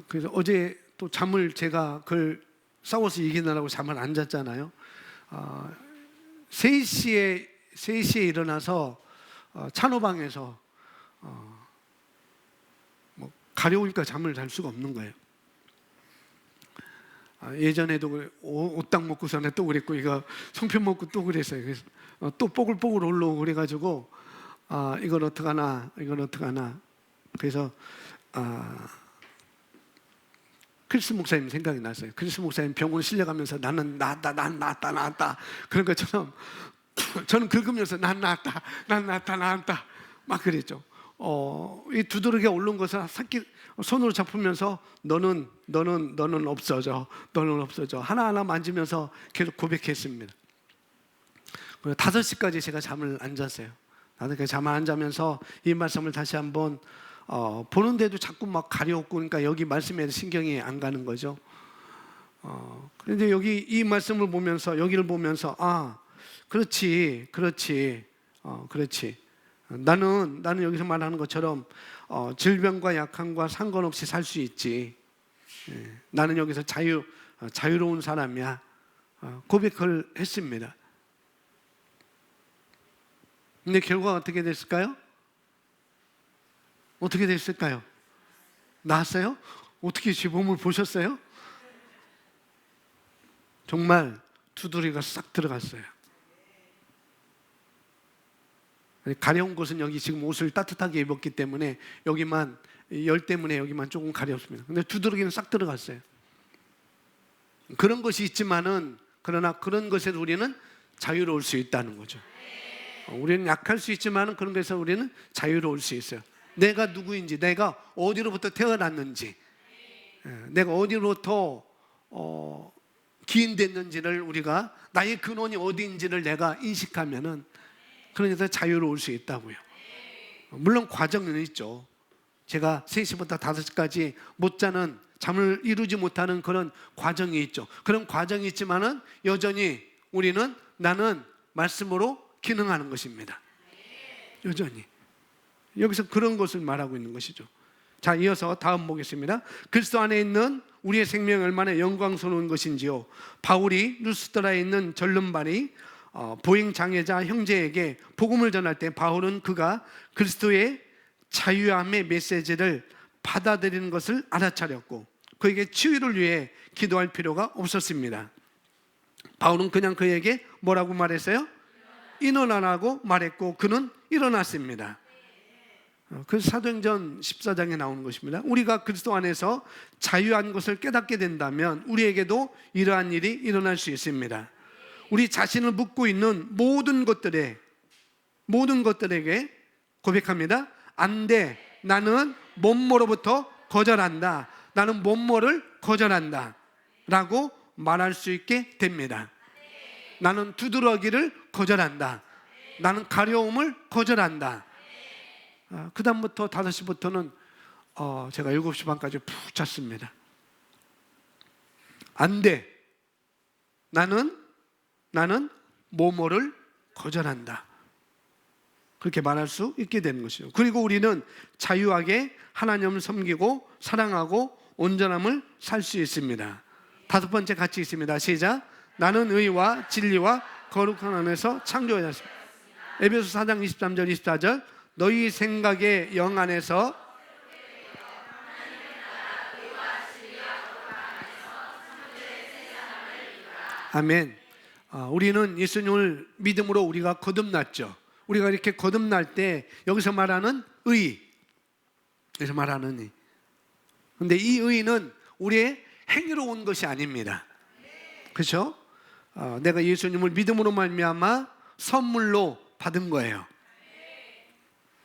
Speaker 1: 그래서 어제 또 잠을 제가 그걸 싸워서 이기느라고 잠을 안 잤잖아요. 3시에 일어나서 찬호방에서 뭐 가려우니까 잠을 잘 수가 없는 거예요. 예전에도 오딱 먹고서는 또 그랬고 이거 송편 먹고 또 그랬어요. 그래서 또 뽀글뽀글 올라오고 그래가지고 이건 어떡하나 이건 어떡하나. 그래서 크리스 목사님 생각이 났어요. 크리스 목사님 병원 실려가면서 나는 나았다 그런 것처럼 저는 긁으면서 난 나았다 막 그랬죠. 이 두드러기가 오른 것을 손으로 잡으면서 너는 없어져 하나하나 만지면서 계속 고백했습니다. 5시까지 제가 잠을 안 잤어요. 5시까지 잠을 안 자면서 이 말씀을 다시 한번 보는데도 자꾸 막 가려웠고 그러니까 여기 말씀에 신경이 안 가는 거죠. 그런데 여기 이 말씀을 보면서 여기를 보면서 그렇지. 나는 여기서 말하는 것처럼 질병과 약함과 상관없이 살 수 있지. 나는 여기서 자유로운 사람이야. 고백을 했습니다. 근데 결과가 어떻게 됐을까요? 어떻게 됐을까요? 나았어요? 어떻게 제 몸을 보셨어요? 정말 두드러기가 싹 들어갔어요. 가려운 곳은 여기 지금 옷을 따뜻하게 입었기 때문에 여기만 열 때문에 여기만 조금 가렵습니다. 근데 두드러기는 싹 들어갔어요. 그런 것이 있지만은 그러나 그런 것에서 우리는 자유로울 수 있다는 거죠. 우리는 약할 수 있지만은 그런 것에서 우리는 자유로울 수 있어요. 내가 누구인지, 내가 어디로부터 태어났는지, 내가 어디로부터 기인됐는지를 우리가 나의 근원이 어디인지를 내가 인식하면은 그러니까 자유로울 수 있다고요. 물론 과정은 있죠. 제가 3시부터 5시까지 못 자는 잠을 이루지 못하는 그런 과정이 있죠. 그런 과정이 있지만은 여전히 나는 말씀으로 기능하는 것입니다. 여전히. 여기서 그런 것을 말하고 있는 것이죠. 자, 이어서 다음 보겠습니다. 그리스도 안에 있는 우리의 생명이 얼마나 영광스러운 것인지요. 바울이 루스드라에 있는 절름발이 보행장애자 형제에게 복음을 전할 때 바울은 그가 그리스도의 자유함의 메시지를 받아들이는 것을 알아차렸고 그에게 치유를 위해 기도할 필요가 없었습니다. 바울은 그냥 그에게 뭐라고 말했어요? 일어나라고 말했고 그는 일어났습니다. 그 사도행전 14장에 나오는 것입니다. 우리가 그리스도 안에서 자유한 것을 깨닫게 된다면 우리에게도 이러한 일이 일어날 수 있습니다. 우리 자신을 묻고 있는 모든 것들에게 고백합니다. 안 돼. 나는 뭐뭐로부터 거절한다. 나는 뭐뭐를 거절한다. 라고 말할 수 있게 됩니다. 나는 두드러기를 거절한다. 나는 가려움을 거절한다. 그 다음부터 5시부터는 제가 7시 반까지 푹 잤습니다. 안 돼. 나는 뭐뭐를 거절한다. 그렇게 말할 수 있게 되는 것이죠. 그리고 우리는 자유하게 하나님을 섬기고 사랑하고 온전함을 살 수 있습니다. 5번째 같이 있습니다. 시작. 나는 의와 진리와 거룩한 안에서 창조하였습니다. 에베소 4장 23절 24절 너희 생각의 영 안에서 아멘. 우리는 예수님을 믿음으로 우리가 거듭났죠. 우리가 이렇게 거듭날 때 여기서 말하는 의, 여기서 말하는 의. 근데 이 의는 우리의 행위로 온 것이 아닙니다. 그렇죠? 내가 예수님을 믿음으로 말미암아 선물로 받은 거예요.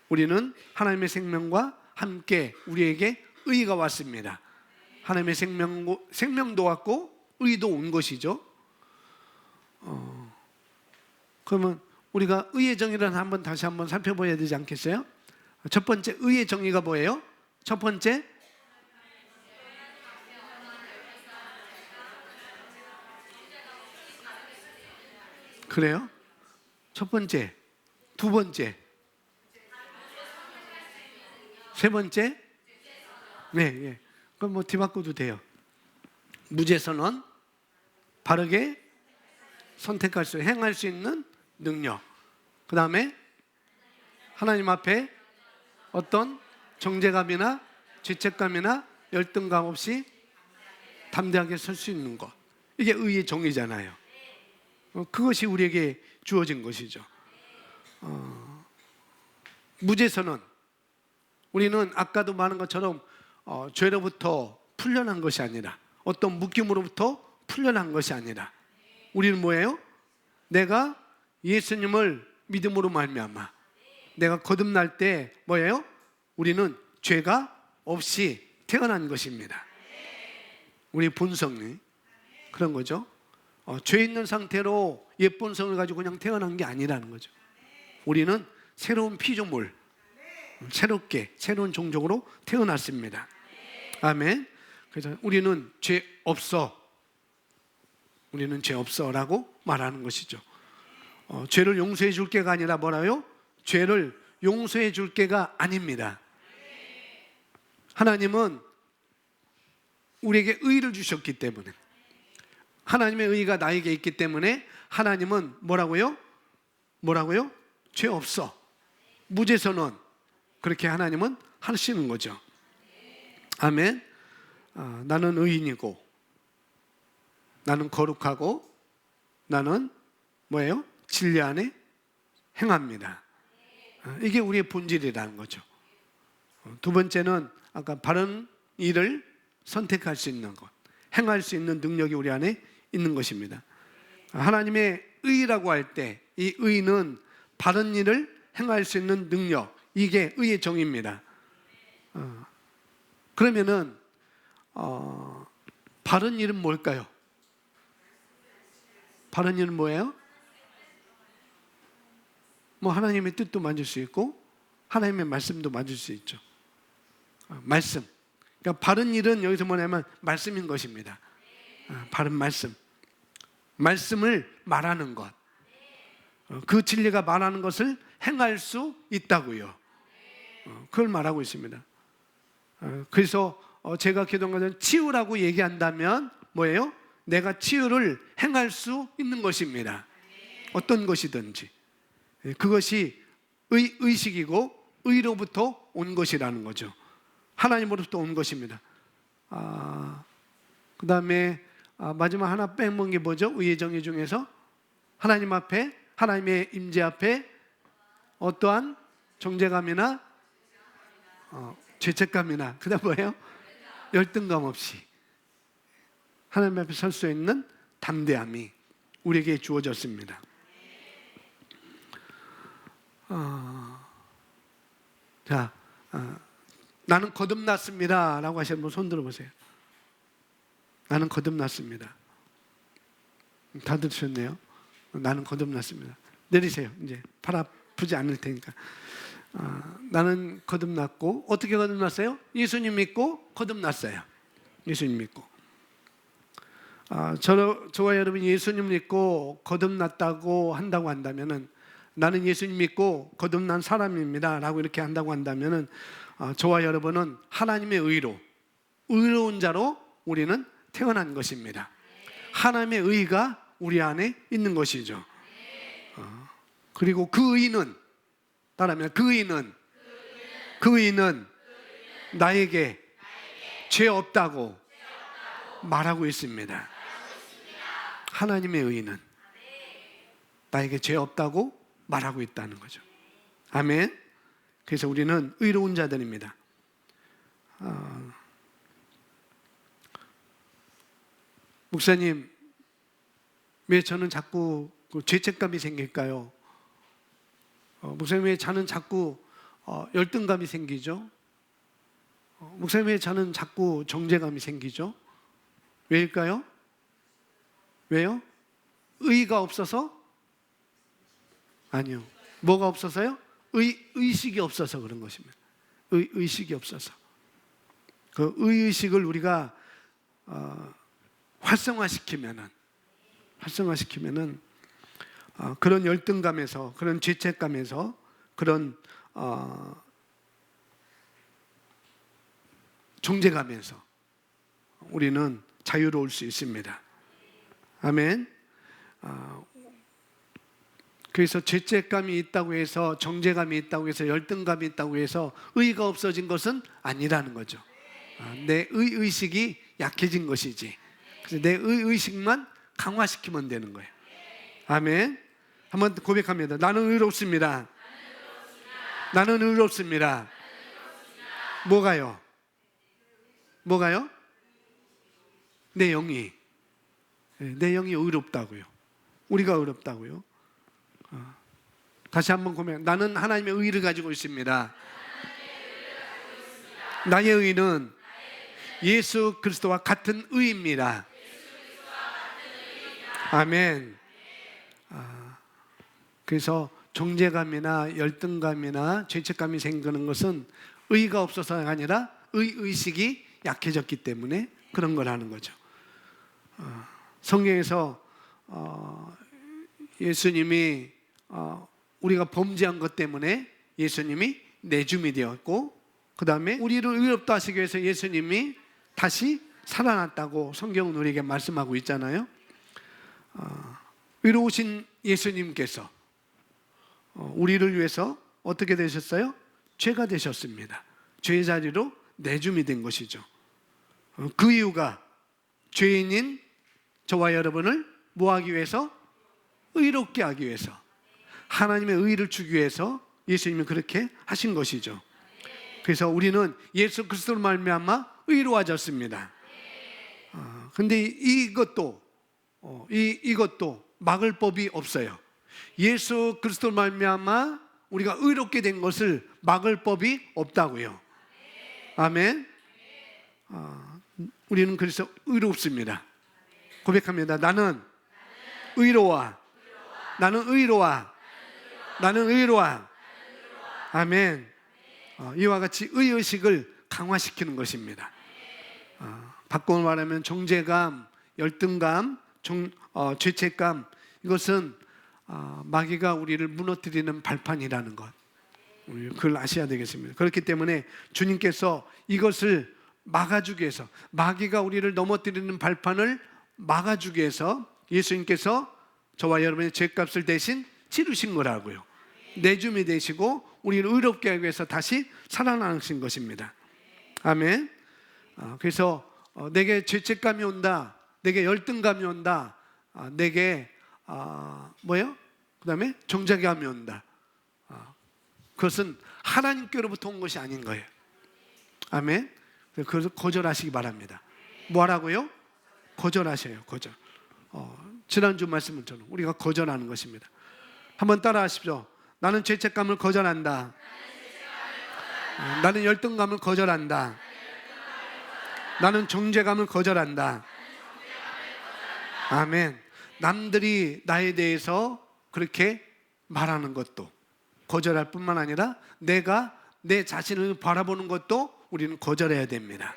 Speaker 1: 우리는 하나님의 생명과 함께 우리에게 의가 왔습니다. 하나님의 생명도 왔고 의도 온 것이죠. 그러면 우리가 의의 정의를 다시 한번 살펴봐야 되지 않겠어요? 첫 번째 의의 정의가 뭐예요? 첫 번째 그래요? 첫 번째, 두 번째, 세 번째? 네. 그럼 뭐 뒤바꿔도 돼요. 무죄선언, 바르게 선택할 수, 행할 수 있는 능력. 그 다음에 하나님 앞에 어떤 정죄감이나 죄책감이나 열등감 없이 담대하게 설 수 있는 것. 이게 의의 정의잖아요. 그것이 우리에게 주어진 것이죠. 무죄선언. 우리는 아까도 말한 것처럼 죄로부터 풀려난 것이 아니라 어떤 묶임으로부터 풀려난 것이 아니라 우리는 뭐예요? 내가 예수님을 믿음으로 말미암아 내가 거듭날 때 뭐예요? 우리는 죄가 없이 태어난 것입니다. 우리 본성이 그런 거죠. 죄 있는 상태로 옛 본성을 가지고 그냥 태어난 게 아니라는 거죠. 우리는 새로운 피조물, 새로운 종족으로 태어났습니다. 아멘. 그래서 우리는 죄 없어라고 말하는 것이죠. 죄를 용서해 줄 게가 아니라 뭐라요? 죄를 용서해 줄 게가 아닙니다. 하나님은 우리에게 의를 주셨기 때문에 하나님의 의가 나에게 있기 때문에 하나님은 뭐라고요? 죄 없어. 무죄선언. 그렇게 하나님은 하시는 거죠. 아멘. 나는 의인이고 나는 거룩하고 나는 뭐예요? 진리 안에 행합니다. 이게 우리의 본질이라는 거죠. 두 번째는 아까 바른 일을 선택할 수 있는 것, 행할 수 있는 능력이 우리 안에 있는 것입니다. 하나님의 의라고 할 때 이 의는 바른 일을 행할 수 있는 능력, 이게 의의 정의입니다. 그러면은 바른 일은 뭘까요? 바른 일은 뭐예요? 뭐 하나님의 뜻도 맞을 수 있고 하나님의 말씀도 맞을 수 있죠. 말씀. 그러니까 바른 일은 여기서 뭐냐면 말씀인 것입니다. 바른 말씀. 말씀을 말하는 것. 그 진리가 말하는 것을 행할 수 있다고요. 그걸 말하고 있습니다. 그래서 제가 기도하는 치유라고 얘기한다면 뭐예요? 내가 치유를 행할 수 있는 것입니다. 어떤 것이든지. 그것이 의식이고 의로부터 온 것이라는 거죠. 하나님으로부터 온 것입니다. 그 다음에 마지막 하나 빼먹은 게 뭐죠? 의의 정의 중에서 하나님 앞에, 하나님의 임재 앞에 어떠한 정죄감이나 죄책감이나 그다음 뭐예요? 열등감 없이 하나님 앞에 설 수 있는 담대함이 우리에게 주어졌습니다. 자, 나는 거듭났습니다 라고 하시는 분 손 들어보세요. 나는 거듭났습니다. 다 들으셨네요. 나는 거듭났습니다. 내리세요. 이제 팔 아프지 않을 테니까. 나는 거듭났고, 어떻게 거듭났어요? 예수님 믿고 거듭났어요. 예수님 믿고. 저와 여러분이 예수님 믿고 거듭났다고 한다고 한다면은, 나는 예수님 믿고 거듭난 사람입니다 라고 이렇게 한다고 한다면은, 저와 여러분은 하나님의 의로운 자로 우리는 태어난 것입니다. 하나님의 의가 우리 안에 있는 것이죠. 그리고 그 의는, 따라하면 그 의는 나에게 죄 없다고 말하고 있습니다. 하나님의 의는 나에게 죄 없다고 말하고 있다는 거죠. 아멘. 그래서 우리는 의로운 자들입니다. 목사님, 왜 저는 자꾸 죄책감이 생길까요? 목사님, 왜 저는 자꾸 열등감이 생기죠? 목사님, 왜 저는 자꾸 정죄감이 생기죠? 왜일까요? 왜요? 의가 없어서? 아니요. 뭐가 없어서요? 의식이 없어서 그런 것입니다. 의식이 없어서. 그 의의식을 우리가 활성화시키면은 그런 열등감에서, 그런 죄책감에서, 그런 정죄감에서 우리는 자유로울 수 있습니다. 아멘. 그래서 죄책감이 있다고 해서, 정죄감이 있다고 해서, 열등감이 있다고 해서 의가 없어진 것은 아니라는 거죠. 내 의식이 약해진 것이지. 그래서 내 의식만 강화시키면 되는 거예요. 아멘. 한번 고백합니다. 나는 의롭습니다. 나는 의롭습니다. 뭐가요? 내 영이 의롭다고요. 우리가 의롭다고요. 다시 한번 고백. 나는 하나님의 의를 가지고 있습니다. 나의 의는 예수 그리스도와 같은 의입니다. 아멘. 그래서 정죄감이나 열등감이나 죄책감이 생기는 것은 의가 없어서가 아니라 의식이 약해졌기 때문에 그런 거라는 거죠. 성경에서 예수님이 우리가 범죄한 것 때문에 예수님이 내줌이 되었고, 그 다음에 우리를 의롭다 하시기 위해서 예수님이 다시 살아났다고 성경은 우리에게 말씀하고 있잖아요. 의로우신 예수님께서 우리를 위해서 어떻게 되셨어요? 죄가 되셨습니다. 죄의 자리로 내줌이 된 것이죠. 그 이유가 죄인인 저와 여러분을 뭐 하기 위해서? 의롭게 하기 위해서, 하나님의 의를 주기 위해서 예수님이 그렇게 하신 것이죠. 그래서 우리는 예수 그리스도로 말미암아 의로워졌습니다. 근데 이것도 막을 법이 없어요. 예수 그리스도로 말미암아 우리가 의롭게 된 것을 막을 법이 없다고요. 아멘. 우리는 그래서 의롭습니다. 고백합니다. 나는 의로워. 나는 의로워. 나는 의로워. 아멘. 이와 같이 의의식을 강화시키는 것입니다. 바꿔 말하면 정죄감, 열등감, 죄책감, 이것은 마귀가 우리를 무너뜨리는 발판이라는 것, 그걸 아셔야 되겠습니다. 그렇기 때문에 주님께서 이것을 막아주기 위해서, 마귀가 우리를 넘어뜨리는 발판을 막아주기 위해서 예수님께서 저와 여러분의 죄값을 대신 치르신 거라고요. 내줌이 되시고 우리를 의롭게 하기 위해서 다시 살아나신 것입니다. 아멘. 그래서 내게 죄책감이 온다, 내게 열등감이 온다, 내게 그 다음에 정죄감이 온다, 그것은 하나님께로부터 온 것이 아닌 거예요. 아멘. 그래서 거절하시기 바랍니다. 뭐 하라고요? 거절하셔요. 거절. 지난주 말씀처럼 우리가 거절하는 것입니다. 한번 따라 하십시오. 나는 죄책감을 거절한다. 나는 열등감을 거절한다. 나는 정죄감을 거절한다. 아멘. 남들이 나에 대해서 그렇게 말하는 것도 거절할 뿐만 아니라 내가 내 자신을 바라보는 것도 우리는 거절해야 됩니다.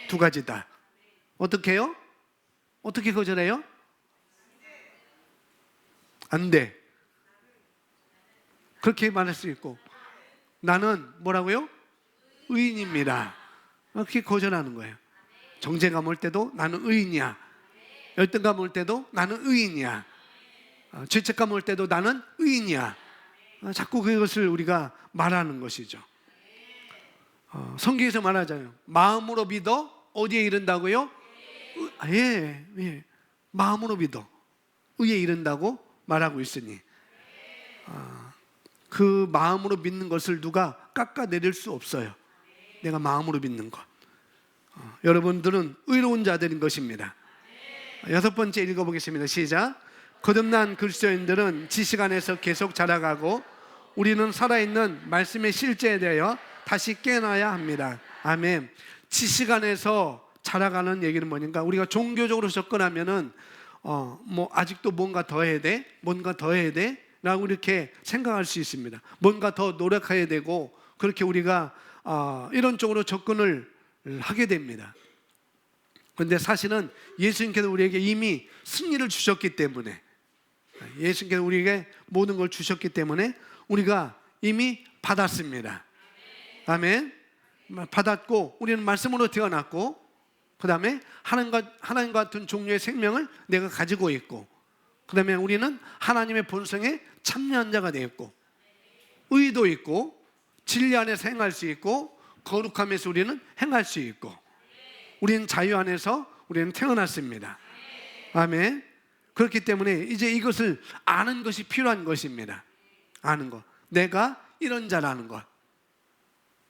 Speaker 1: 두 가지다. 어떻게 해요? 어떻게 거절해요? 안 돼. 그렇게 말할 수 있고, 나는 뭐라고요? 의인입니다. 그렇게 거절하는 거예요. 정죄감 올 때도 나는 의인이야. 열등감 올 때도 나는 의인이야. 죄책감 올 때도 나는 의인이야. 자꾸 그것을 우리가 말하는 것이죠. 성경에서 말하잖아요. 마음으로 믿어 어디에 이른다고요? 예. 마음으로 믿어 의에 이른다고 말하고 있으니 그 마음으로 믿는 것을 누가 깎아내릴 수 없어요. 내가 마음으로 믿는 것. 여러분들은 의로운 자들인 것입니다. 여섯 번째 읽어보겠습니다. 시작. 거듭난 그리스도인들은 지식 안에서 계속 자라가고 우리는 살아있는 말씀의 실제에 대하여 다시 깨어나야 합니다. 아멘. 지식 안에서 자라가는 얘기는 뭐니까, 우리가 종교적으로 접근하면은 뭐 아직도 뭔가 더 해야 돼? 뭔가 더 해야 돼? 라고 이렇게 생각할 수 있습니다. 뭔가 더 노력해야 되고, 그렇게 우리가 이런 쪽으로 접근을 하게 됩니다. 그런데 사실은 예수님께서 우리에게 이미 승리를 주셨기 때문에, 예수님께서 우리에게 모든 걸 주셨기 때문에 우리가 이미 받았습니다. 아멘. 받았고 우리는 말씀으로 태어났고, 그 다음에 하나님과 같은 종류의 생명을 내가 가지고 있고, 그 다음에 우리는 하나님의 본성에 참여한 자가 되었고, 의도 있고, 진리 안에서 행할 수 있고, 거룩함에서 우리는 행할 수 있고, 우리는 자유 안에서 우리는 태어났습니다. 아멘. 그렇기 때문에 이제 이것을 아는 것이 필요한 것입니다. 아는 것. 내가 이런 자라는 것.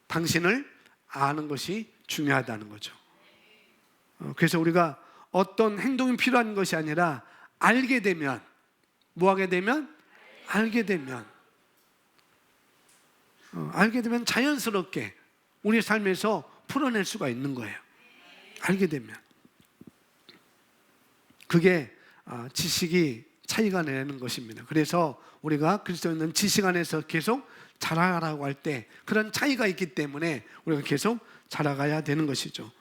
Speaker 1: 당신을 아는 것이 중요하다는 거죠. 그래서 우리가 어떤 행동이 필요한 것이 아니라 알게 되면, 뭐 하게 되면? 알게 되면 자연스럽게 우리 삶에서 풀어낼 수가 있는 거예요. 알게 되면. 그게 지식이 차이가 내는 것입니다. 그래서 우리가 그리스도인은 지식 안에서 계속 자라가라고 할 때 그런 차이가 있기 때문에 우리가 계속 자라가야 되는 것이죠.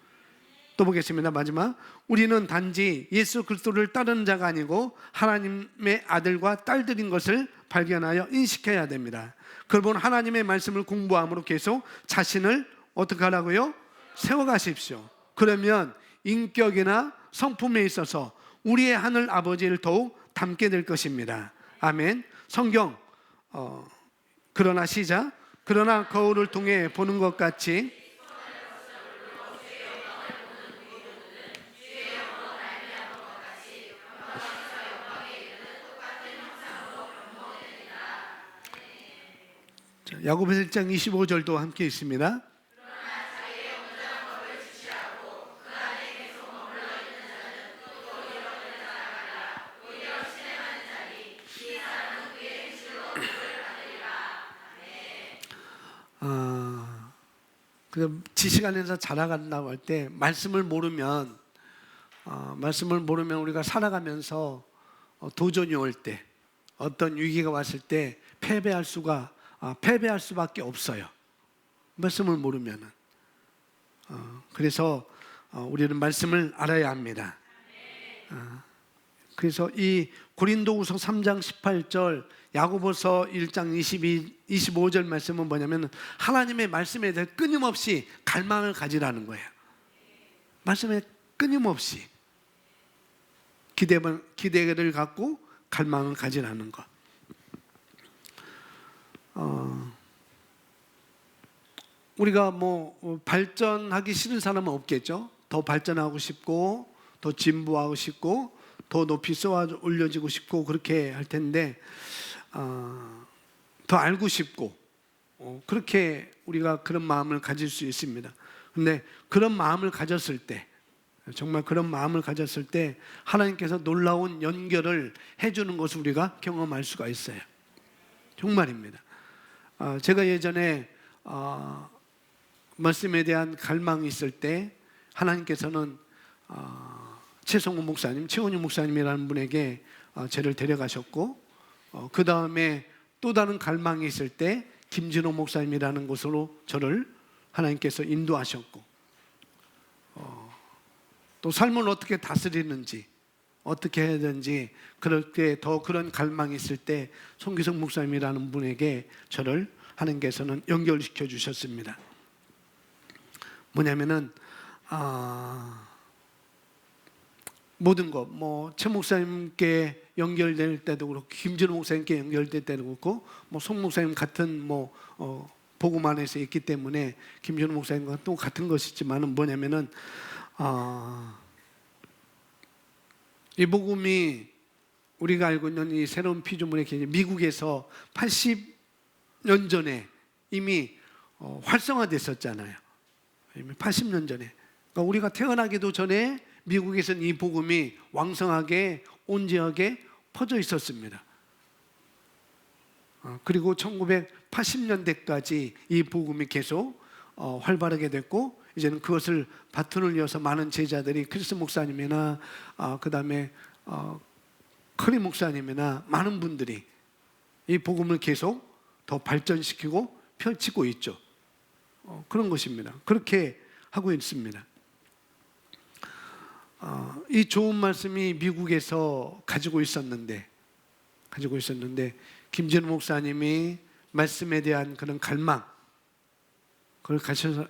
Speaker 1: 또 보겠습니다. 마지막. 우리는 단지 예수 그리스도를 따르는 자가 아니고 하나님의 아들과 딸들인 것을 발견하여 인식해야 됩니다. 그러면 하나님의 말씀을 공부함으로 계속 자신을 어떻게 하라고요? 세워가십시오. 그러면 인격이나 성품에 있어서 우리의 하늘 아버지를 더욱 닮게 될 것입니다. 아멘. 성경 그러나 시작. 그러나 거울을 통해 보는 것 같이 야고보서 1장 25절도 함께 있습니다. 지식 안에서 자라간다고 할 때 말씀을 모르면 우리가 살아가면서 도전이 올 때, 어떤 위기가 왔을 때 패배할 수밖에 없어요. 말씀을 모르면은. 그래서 우리는 말씀을 알아야 합니다. 그래서 이 고린도후서 3장 18절, 야고보서 1장 25절 말씀은 뭐냐면 하나님의 말씀에 대해 끊임없이 갈망을 가지라는 거예요. 말씀에 끊임없이 기대를 갖고 갈망을 가지라는 것. 우리가 뭐 발전하기 싫은 사람은 없겠죠. 더 발전하고 싶고, 더 진보하고 싶고, 더 높이 쏘아 올려지고 싶고, 그렇게 할 텐데 더 알고 싶고, 그렇게 우리가 그런 마음을 가질 수 있습니다. 근데 그런 마음을 가졌을 때, 정말 그런 마음을 가졌을 때 하나님께서 놀라운 연결을 해주는 것을 우리가 경험할 수가 있어요. 정말입니다. 제가 예전에 말씀에 대한 갈망이 있을 때 하나님께서는 최성훈 목사님, 최원유 목사님이라는 분에게 저를 데려가셨고, 그 다음에 또 다른 갈망이 있을 때 김진호 목사님이라는 곳으로 저를 하나님께서 인도하셨고, 또 삶을 어떻게 다스리는지, 어떻게 해야 되는지, 그럴 때 더 그런 갈망이 있을 때 송기성 목사님이라는 분에게 저를 하나님께서는 연결시켜 주셨습니다. 뭐냐면은 모든 것, 최 목사님께 연결될 때도 그렇고, 김진호 목사님께 연결될 때도 그렇고, 송 목사님 같은 복음 안에서 있기 때문에 김진호 목사님과 또 같은 것이지만은 뭐냐면은 이 복음이 우리가 알고 있는 이 새로운 피조물의 개념, 미국에서 80년 전에 이미 활성화됐었잖아요. 이미 80년 전에. 그러니까 우리가 태어나기도 전에 미국에서는 이 복음이 왕성하게 온 지역에 퍼져 있었습니다. 그리고 1980년대까지 이 복음이 계속 활발하게 됐고, 이제는 그것을 바톤을 이어서 많은 제자들이 크리스 목사님이나 그 다음에 커리 목사님이나 많은 분들이 이 복음을 계속 더 발전시키고 펼치고 있죠. 그런 것입니다. 그렇게 하고 있습니다. 이 좋은 말씀이 미국에서 가지고 있었는데 김진호 목사님이 말씀에 대한 그런 갈망, 그걸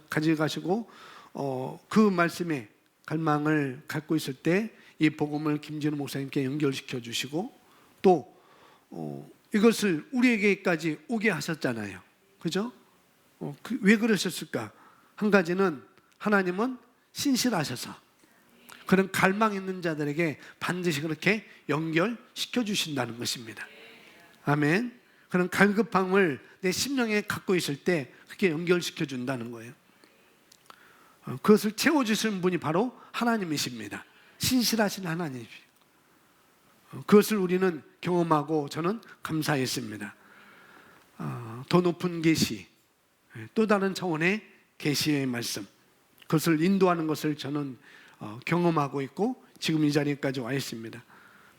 Speaker 1: 가져가시고 그 말씀의 갈망을 갖고 있을 때 이 복음을 김진호 목사님께 연결시켜 주시고, 또 이것을 우리에게까지 오게 하셨잖아요. 그죠? 왜 그러셨을까? 한 가지는 하나님은 신실하셔서 그런 갈망 있는 자들에게 반드시 그렇게 연결시켜 주신다는 것입니다. 아멘. 그런 갈급함을 내 심령에 갖고 있을 때 그렇게 연결시켜 준다는 거예요. 그것을 채워주시는 분이 바로 하나님이십니다. 신실하신 하나님이십니다. 그것을 우리는 경험하고 저는 감사했습니다. 더 높은 계시, 또 다른 차원의 계시의 말씀, 그것을 인도하는 것을 저는 경험하고 있고 지금 이 자리까지 와 있습니다.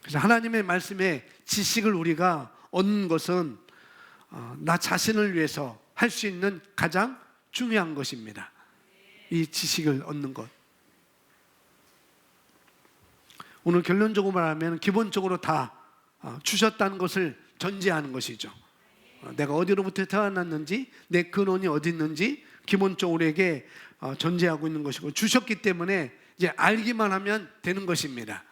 Speaker 1: 그래서 하나님의 말씀의 지식을 우리가 얻는 것은 나 자신을 위해서 할 수 있는 가장 중요한 것입니다. 이 지식을 얻는 것. 오늘 결론적으로 말하면 기본적으로 다 주셨다는 것을 전제하는 것이죠. 내가 어디로부터 태어났는지, 내 근원이 어디 있는지 기본적으로 우리에게 전제하고 있는 것이고, 주셨기 때문에 이제 알기만 하면 되는 것입니다.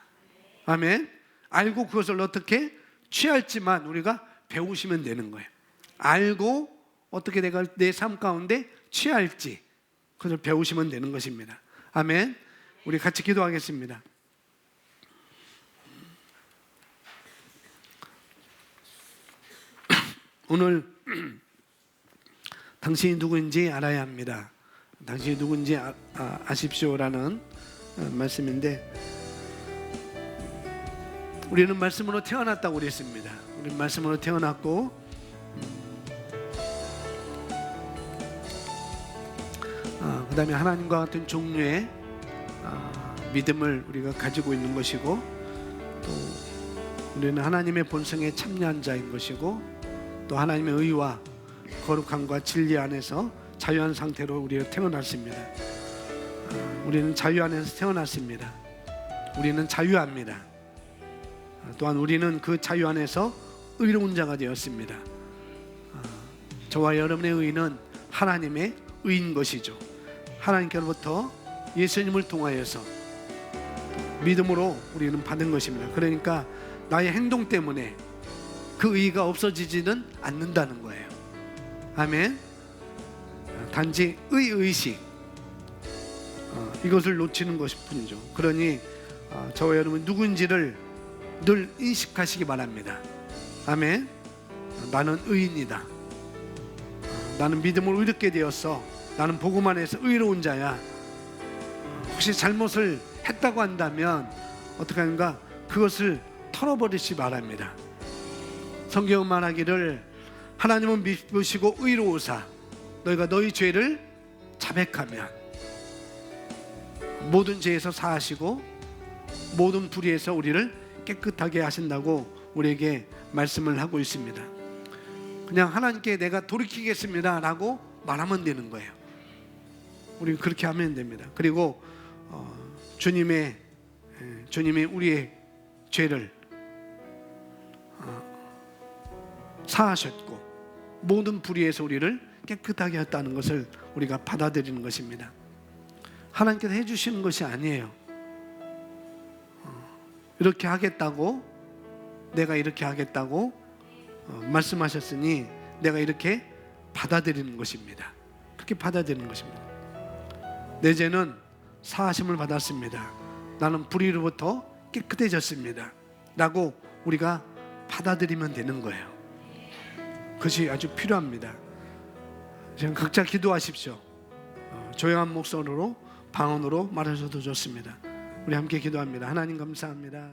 Speaker 1: 아멘. 알고 그것을 어떻게 취할지만 우리가 배우시면 되는 거예요. 알고 어떻게 내가 내 삶 가운데 취할지 그것을 배우시면 되는 것입니다. 아멘. 우리 같이 기도하겠습니다. 오늘 당신이 누구인지 알아야 합니다. 당신이 누구인지 아십시오라는 말씀인데, 우리는 말씀으로 태어났다고 그랬습니다. 우리는 말씀으로 태어났고 그 다음에 하나님과 같은 종류의 믿음을 우리가 가지고 있는 것이고, 또 우리는 하나님의 본성에 참여한 자인 것이고, 또 하나님의 의와 거룩함과 진리 안에서 자유한 상태로 우리가 태어났습니다. 우리는 자유 안에서 태어났습니다. 우리는 자유합니다. 또한 우리는 그 자유 안에서 의로운 자가 되었습니다. 저와 여러분의 의는 하나님의 의인 것이죠. 하나님께로부터 예수님을 통하여서 믿음으로 우리는 받은 것입니다. 그러니까 나의 행동 때문에 그 의가 없어지지는 않는다는 거예요. 아멘. 단지 의식 이것을 놓치는 것일 뿐이죠. 그러니 저와 여러분 누구인지를 늘 인식하시기 바랍니다. 아멘. 나는 의인이다. 나는 믿음으로 의롭게 되어서 나는 복음 안에서 의로운 자야. 혹시 잘못을 했다고 한다면 어떻게 하는가? 그것을 털어버리시 바랍니다. 성경은 말하기를 하나님은 미쁘시고 의로우사 너희가 너희 죄를 자백하면 모든 죄에서 사하시고 모든 불의에서 우리를 깨끗하게 하신다고 우리에게 말씀을 하고 있습니다. 그냥 하나님께 내가 돌이키겠습니다 라고 말하면 되는 거예요. 우리는 그렇게 하면 됩니다. 그리고 주님이 우리의 죄를 사하셨고 모든 불의에서 우리를 깨끗하게 했다는 것을 우리가 받아들이는 것입니다. 하나님께서 해주시는 것이 아니에요. 이렇게 하겠다고, 내가 이렇게 하겠다고 말씀하셨으니 내가 이렇게 받아들이는 것입니다. 그렇게 받아들이는 것입니다. 내 죄는 사하심을 받았습니다. 나는 불의로부터 깨끗해졌습니다 라고 우리가 받아들이면 되는 거예요. 그것이 아주 필요합니다. 지금 각자 기도하십시오. 조용한 목소리로 방언으로 말하셔도 좋습니다. 우리 함께 기도합니다. 하나님 감사합니다.